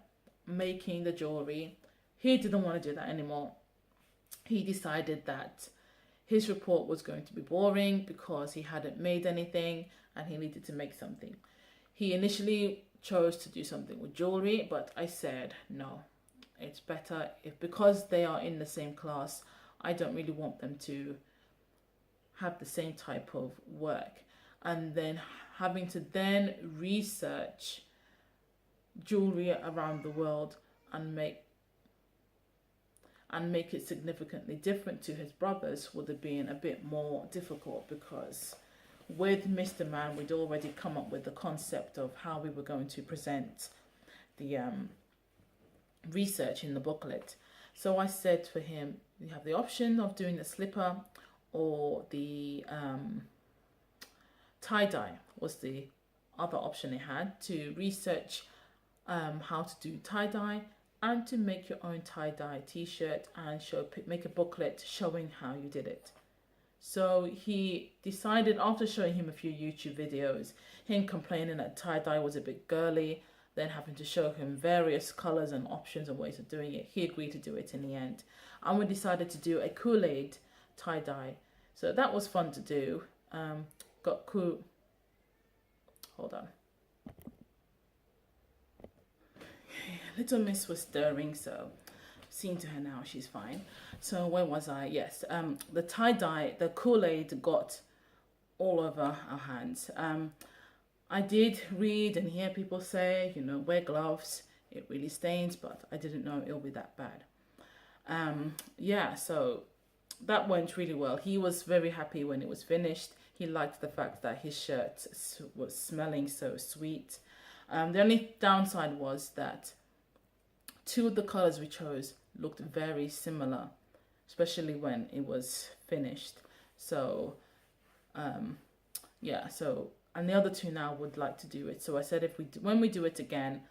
[SPEAKER 1] making the jewelry, he didn't want to do that anymore. He decided that his report was going to be boring because he hadn't made anything and he needed to make something. He initially chose to do something with jewelry, but I said, no, it's better because they are in the same class, I don't really want them to have the same type of work. And then having to then research jewelry around the world and make it significantly different to his brothers would have been a bit more difficult, because with Mr. Man, we'd already come up with the concept of how we were going to present the research in the booklet. So I said for him, you have the option of doing the slipper or the tie-dye was the other option they had, to research how to do tie-dye and to make your own tie-dye t-shirt and make a booklet showing how you did it. So he decided, after showing him a few YouTube videos, him complaining that tie-dye was a bit girly, then having to show him various colours and options and ways of doing it, he agreed to do it in the end. And we decided to do a Kool-Aid tie-dye. So that was fun to do. Hold on. Little Miss was stirring, so seen to her now, she's fine. So where was I? Yes, the tie-dye, the Kool-Aid got all over our hands. I did read and hear people say, wear gloves, it really stains, but I didn't know it'll be that bad. So that went really well. He was very happy when it was finished. He liked the fact that his shirt was smelling so sweet. The only downside was that two of the colors we chose looked very similar, especially when it was finished. So, and the other two now would like to do it. So I said, when we do it again,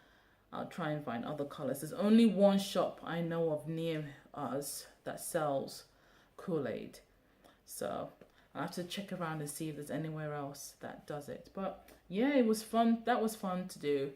[SPEAKER 1] I'll try and find other colors. There's only one shop I know of near us that sells Kool-Aid. So I have to check around and see if there's anywhere else that does it. But yeah, it was fun. That was fun to do.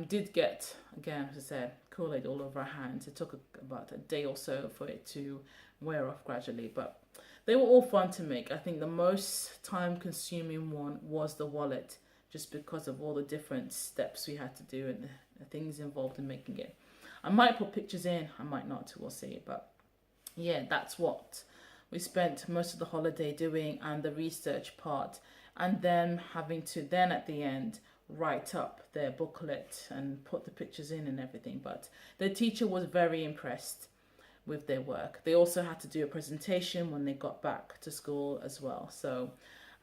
[SPEAKER 1] Did get, again, as I said, Kool-Aid all over our hands. It took about a day or so for it to wear off gradually, but they were all fun to make. I think the most time-consuming one was the wallet, just because of all the different steps we had to do and the things involved in making it. I might put pictures in, I might not, we'll see. But yeah, that's what we spent most of the holiday doing, and the research part, and then having to then at the end write up their booklet and put the pictures in and everything. But the teacher was very impressed with their work. They also had to do a presentation when they got back to school as well. So,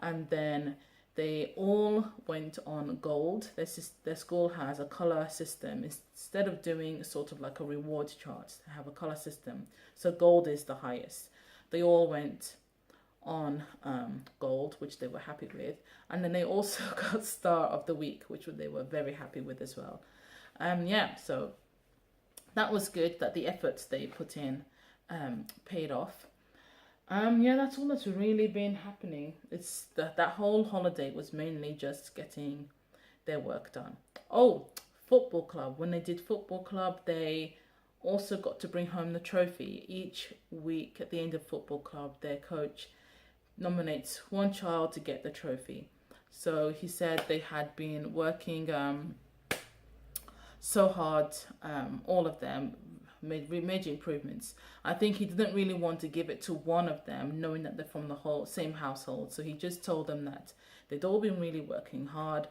[SPEAKER 1] and then they all went on gold. Their school has a color system. Instead of doing sort of like a reward chart, they have a color system. So gold is the highest. They all went on gold, which they were happy with. And then they also got Star of the Week, which they were very happy with as well. So that was good, that the efforts they put in paid off. That's all that's really been happening. It's that whole holiday was mainly just getting their work done. Oh, football club. When they did football club, they also got to bring home the trophy. Each week at the end of football club, their coach nominates one child to get the trophy. So he said they had been working so hard, all of them made major improvements. I think he didn't really want to give it to one of them, knowing that they're from the whole same household. So he just told them that they'd all been really working hard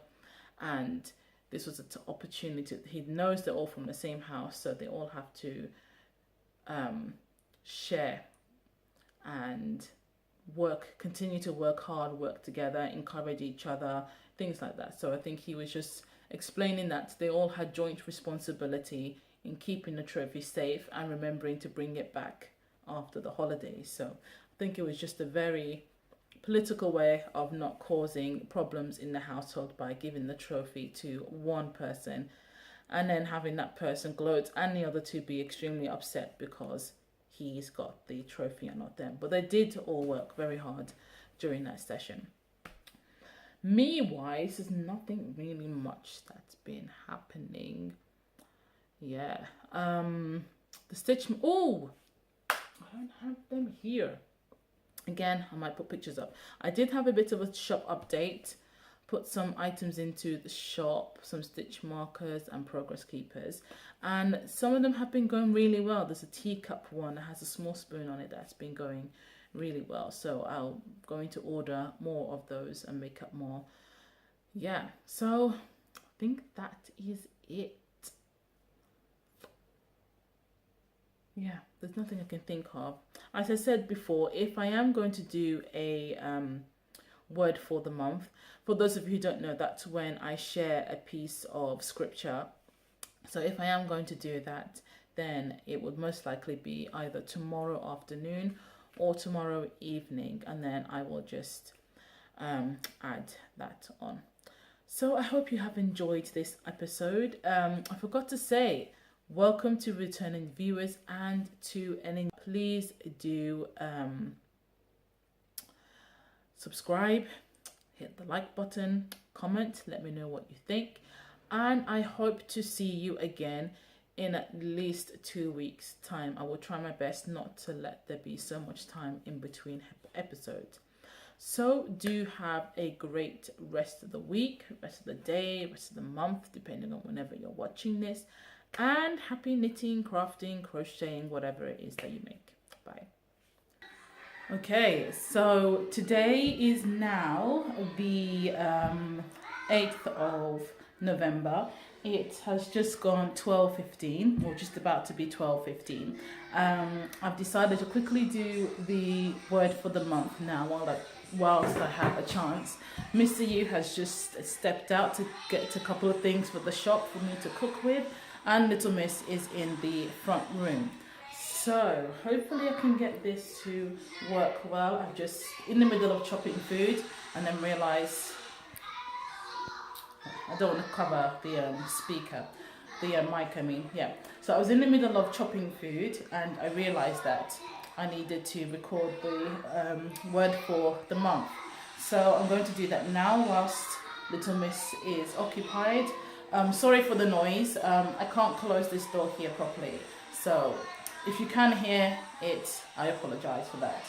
[SPEAKER 1] and this was an opportunity. He knows they're all from the same house, so they all have to share and continue to work hard, work together, encourage each other, things like that. So I think he was just explaining that they all had joint responsibility in keeping the trophy safe and remembering to bring it back after the holidays. So I think it was just a very political way of not causing problems in the household by giving the trophy to one person and then having that person gloat and the other two be extremely upset because he's got the trophy and not them. But they did all work very hard during that session. Me-wise, there's nothing really much that's been happening. Yeah. The stitch... Oh! I don't have them here. Again, I might put pictures up. I did have a bit of a shop update. Put some items into the shop, some stitch markers and progress keepers. And some of them have been going really well. There's a teacup one that has a small spoon on it that's been going really well. So I'm going to order more of those and make up more. Yeah, so I think that is it. Yeah, there's nothing I can think of. As I said before, if I am going to do a word for the month, for those of you who don't know, that's when I share a piece of scripture. So if I am going to do that, then it would most likely be either tomorrow afternoon or tomorrow evening, and then I will just add that on. So I hope you have enjoyed this episode. I forgot to say, welcome to returning viewers and to any. Please do subscribe, hit the like button, comment, let me know what you think, and I hope to see you again in at least 2 weeks time. I will try my best not to let there be so much time in between episodes. So do have a great rest of the week, rest of the day, rest of the month, depending on whenever you're watching this, and happy knitting, crafting, crocheting, whatever it is that you make. Bye. Okay, so today is now the 8th of November. It has just gone 12:15, or just about to be 12:15. I've decided to quickly do the word for the month now whilst I have a chance. Mr. Yu has just stepped out to get a couple of things for the shop for me to cook with, and Little Miss is in the front room. So hopefully I can get this to work well. I'm just in the middle of chopping food and then realised I don't want to cover the speaker, the mic I mean, yeah. So I was in the middle of chopping food and I realised that I needed to record the word for the month. So I'm going to do that now whilst Little Miss is occupied. Sorry for the noise, I can't close this door here properly. So if you can hear it, I apologise for that.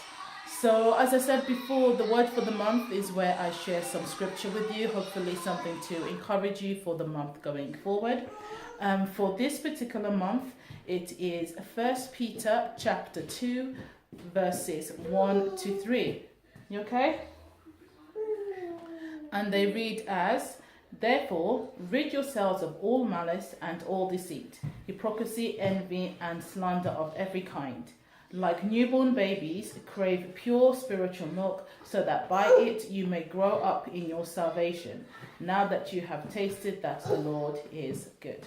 [SPEAKER 1] So as I said before, the word for the month is where I share some scripture with you, hopefully something to encourage you for the month going forward. For this particular month, it is 1 Peter chapter 2, verses 1 to 3. You okay? And they read as, "Therefore, rid yourselves of all malice and all deceit, hypocrisy, envy, and slander of every kind. Like newborn babies, crave pure spiritual milk, so that by it you may grow up in your salvation, now that you have tasted that the Lord is good."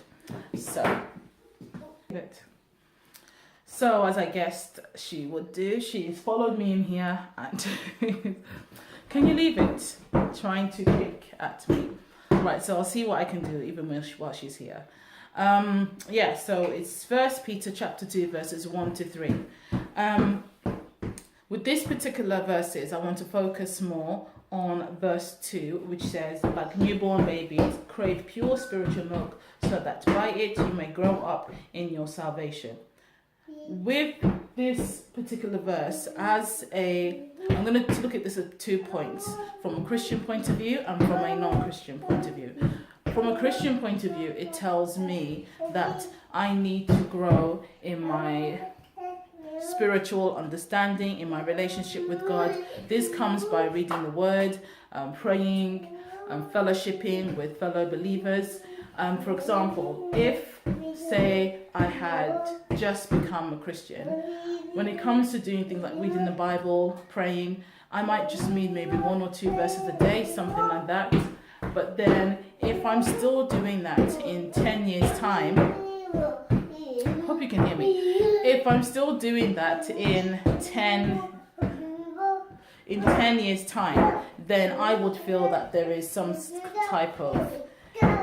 [SPEAKER 1] So as I guessed she would do, she's followed me in here and can you leave it? Trying to kick at me. Right, so I'll see what I can do even while she's here. Yeah, so it's 1 Peter chapter 2 verses 1 to 3. With this particular verses, I want to focus more on verse 2, which says, "Like newborn babies, crave pure spiritual milk, so that by it you may grow up in your salvation." With this particular verse, I'm going to look at this at 2 points, from a Christian point of view and from a non-Christian point of view. From a Christian point of view, it tells me that I need to grow in my spiritual understanding, in my relationship with God. This comes by reading the word, praying, fellowshipping with fellow believers, For example, if, say, I had just become a Christian, when it comes to doing things like reading the Bible, praying, I might just read maybe 1 or 2 verses a day, something like that. But then if I'm still doing that in 10 years' time, hope you can hear me. If I'm still doing that in 10 years' time, then I would feel that there is some type of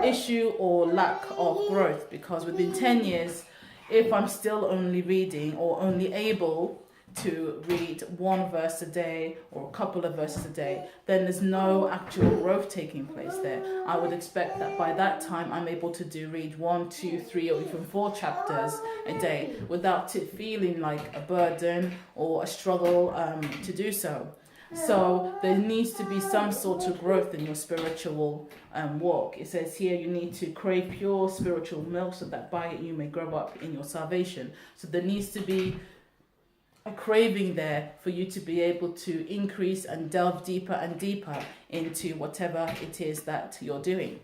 [SPEAKER 1] issue or lack of growth, because within 10 years, if I'm still only reading or only able to read 1 verse a day or a couple of verses a day, then there's no actual growth taking place there. I would expect that by that time I'm able to read 1, 2, 3 or even 4 chapters a day without it feeling like a burden or a struggle to do so. So there needs to be some sort of growth in your spiritual walk. It says here you need to crave pure spiritual milk so that by it you may grow up in your salvation. So there needs to be a craving there for you to be able to increase and delve deeper and deeper into whatever it is that you're doing.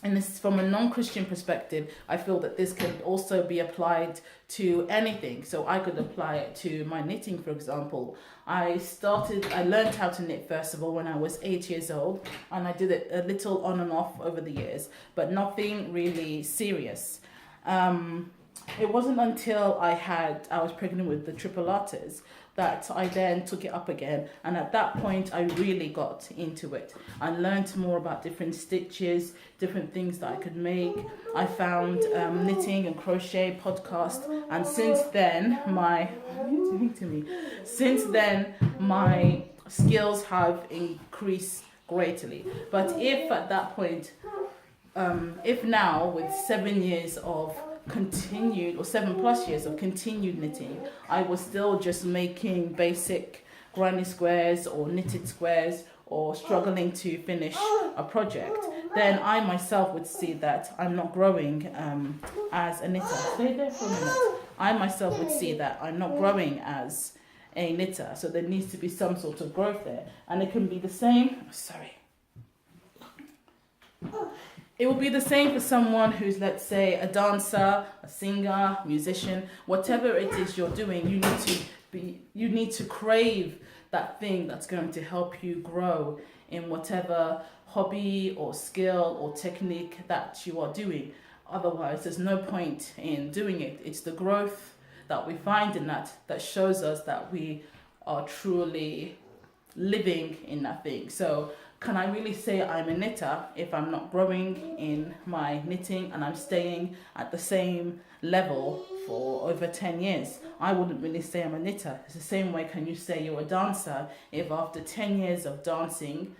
[SPEAKER 1] And this, from a non-Christian perspective, I feel that this can also be applied to anything. So I could apply it to my knitting, for example. I learned how to knit first of all when I was 8 years old, and I did it a little on and off over the years, but nothing really serious. It wasn't until I was pregnant with the triplets that I then took it up again, and at that point I really got into it. I learned more about different stitches, different things that I could make. I found knitting and crochet podcast, and since then my skills have increased greatly. But if at that point, if now with 7 years of continued, or 7+ years of continued knitting, I was still just making basic granny squares or knitted squares or struggling to finish a project, then I myself would see that I'm not growing as a knitter. Stay there for a minute. I myself would see that I'm not growing as a knitter, so there needs to be some sort of growth there. And it can be the same, it will be the same for someone who's, let's say, a dancer, a singer, musician, whatever it is you're doing. You need to crave that thing that's going to help you grow in whatever hobby or skill or technique that you are doing. Otherwise, there's no point in doing it. It's the growth that we find in that shows us that we are truly living in that thing. So can I really say I'm a knitter if I'm not growing in my knitting and I'm staying at the same level for over 10 years? I wouldn't really say I'm a knitter. It's the same way can you say you're a dancer if after 10 years of dancing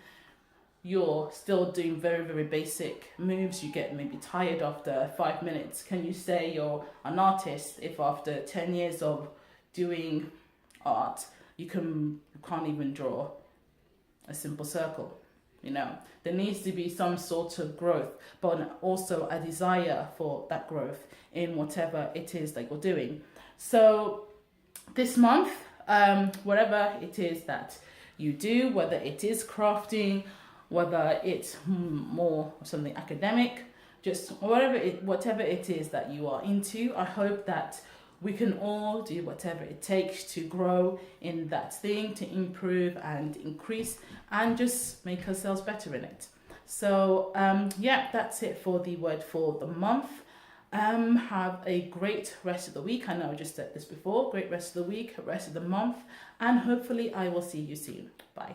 [SPEAKER 1] you're still doing very, very basic moves, you get maybe tired after 5 minutes? Can you say you're an artist if after 10 years of doing art you can't even draw a simple circle? There needs to be some sort of growth, but also a desire for that growth in whatever it is that you're doing. So this month, whatever it is that you do, whether it is crafting, whether it's more something academic, just whatever it is that you are into, I hope that we can all do whatever it takes to grow in that thing, to improve and increase and just make ourselves better in it. So that's it for the word for the month. Have a great rest of the week. I know I just said this before. Great rest of the week, rest of the month, and hopefully I will see you soon. Bye.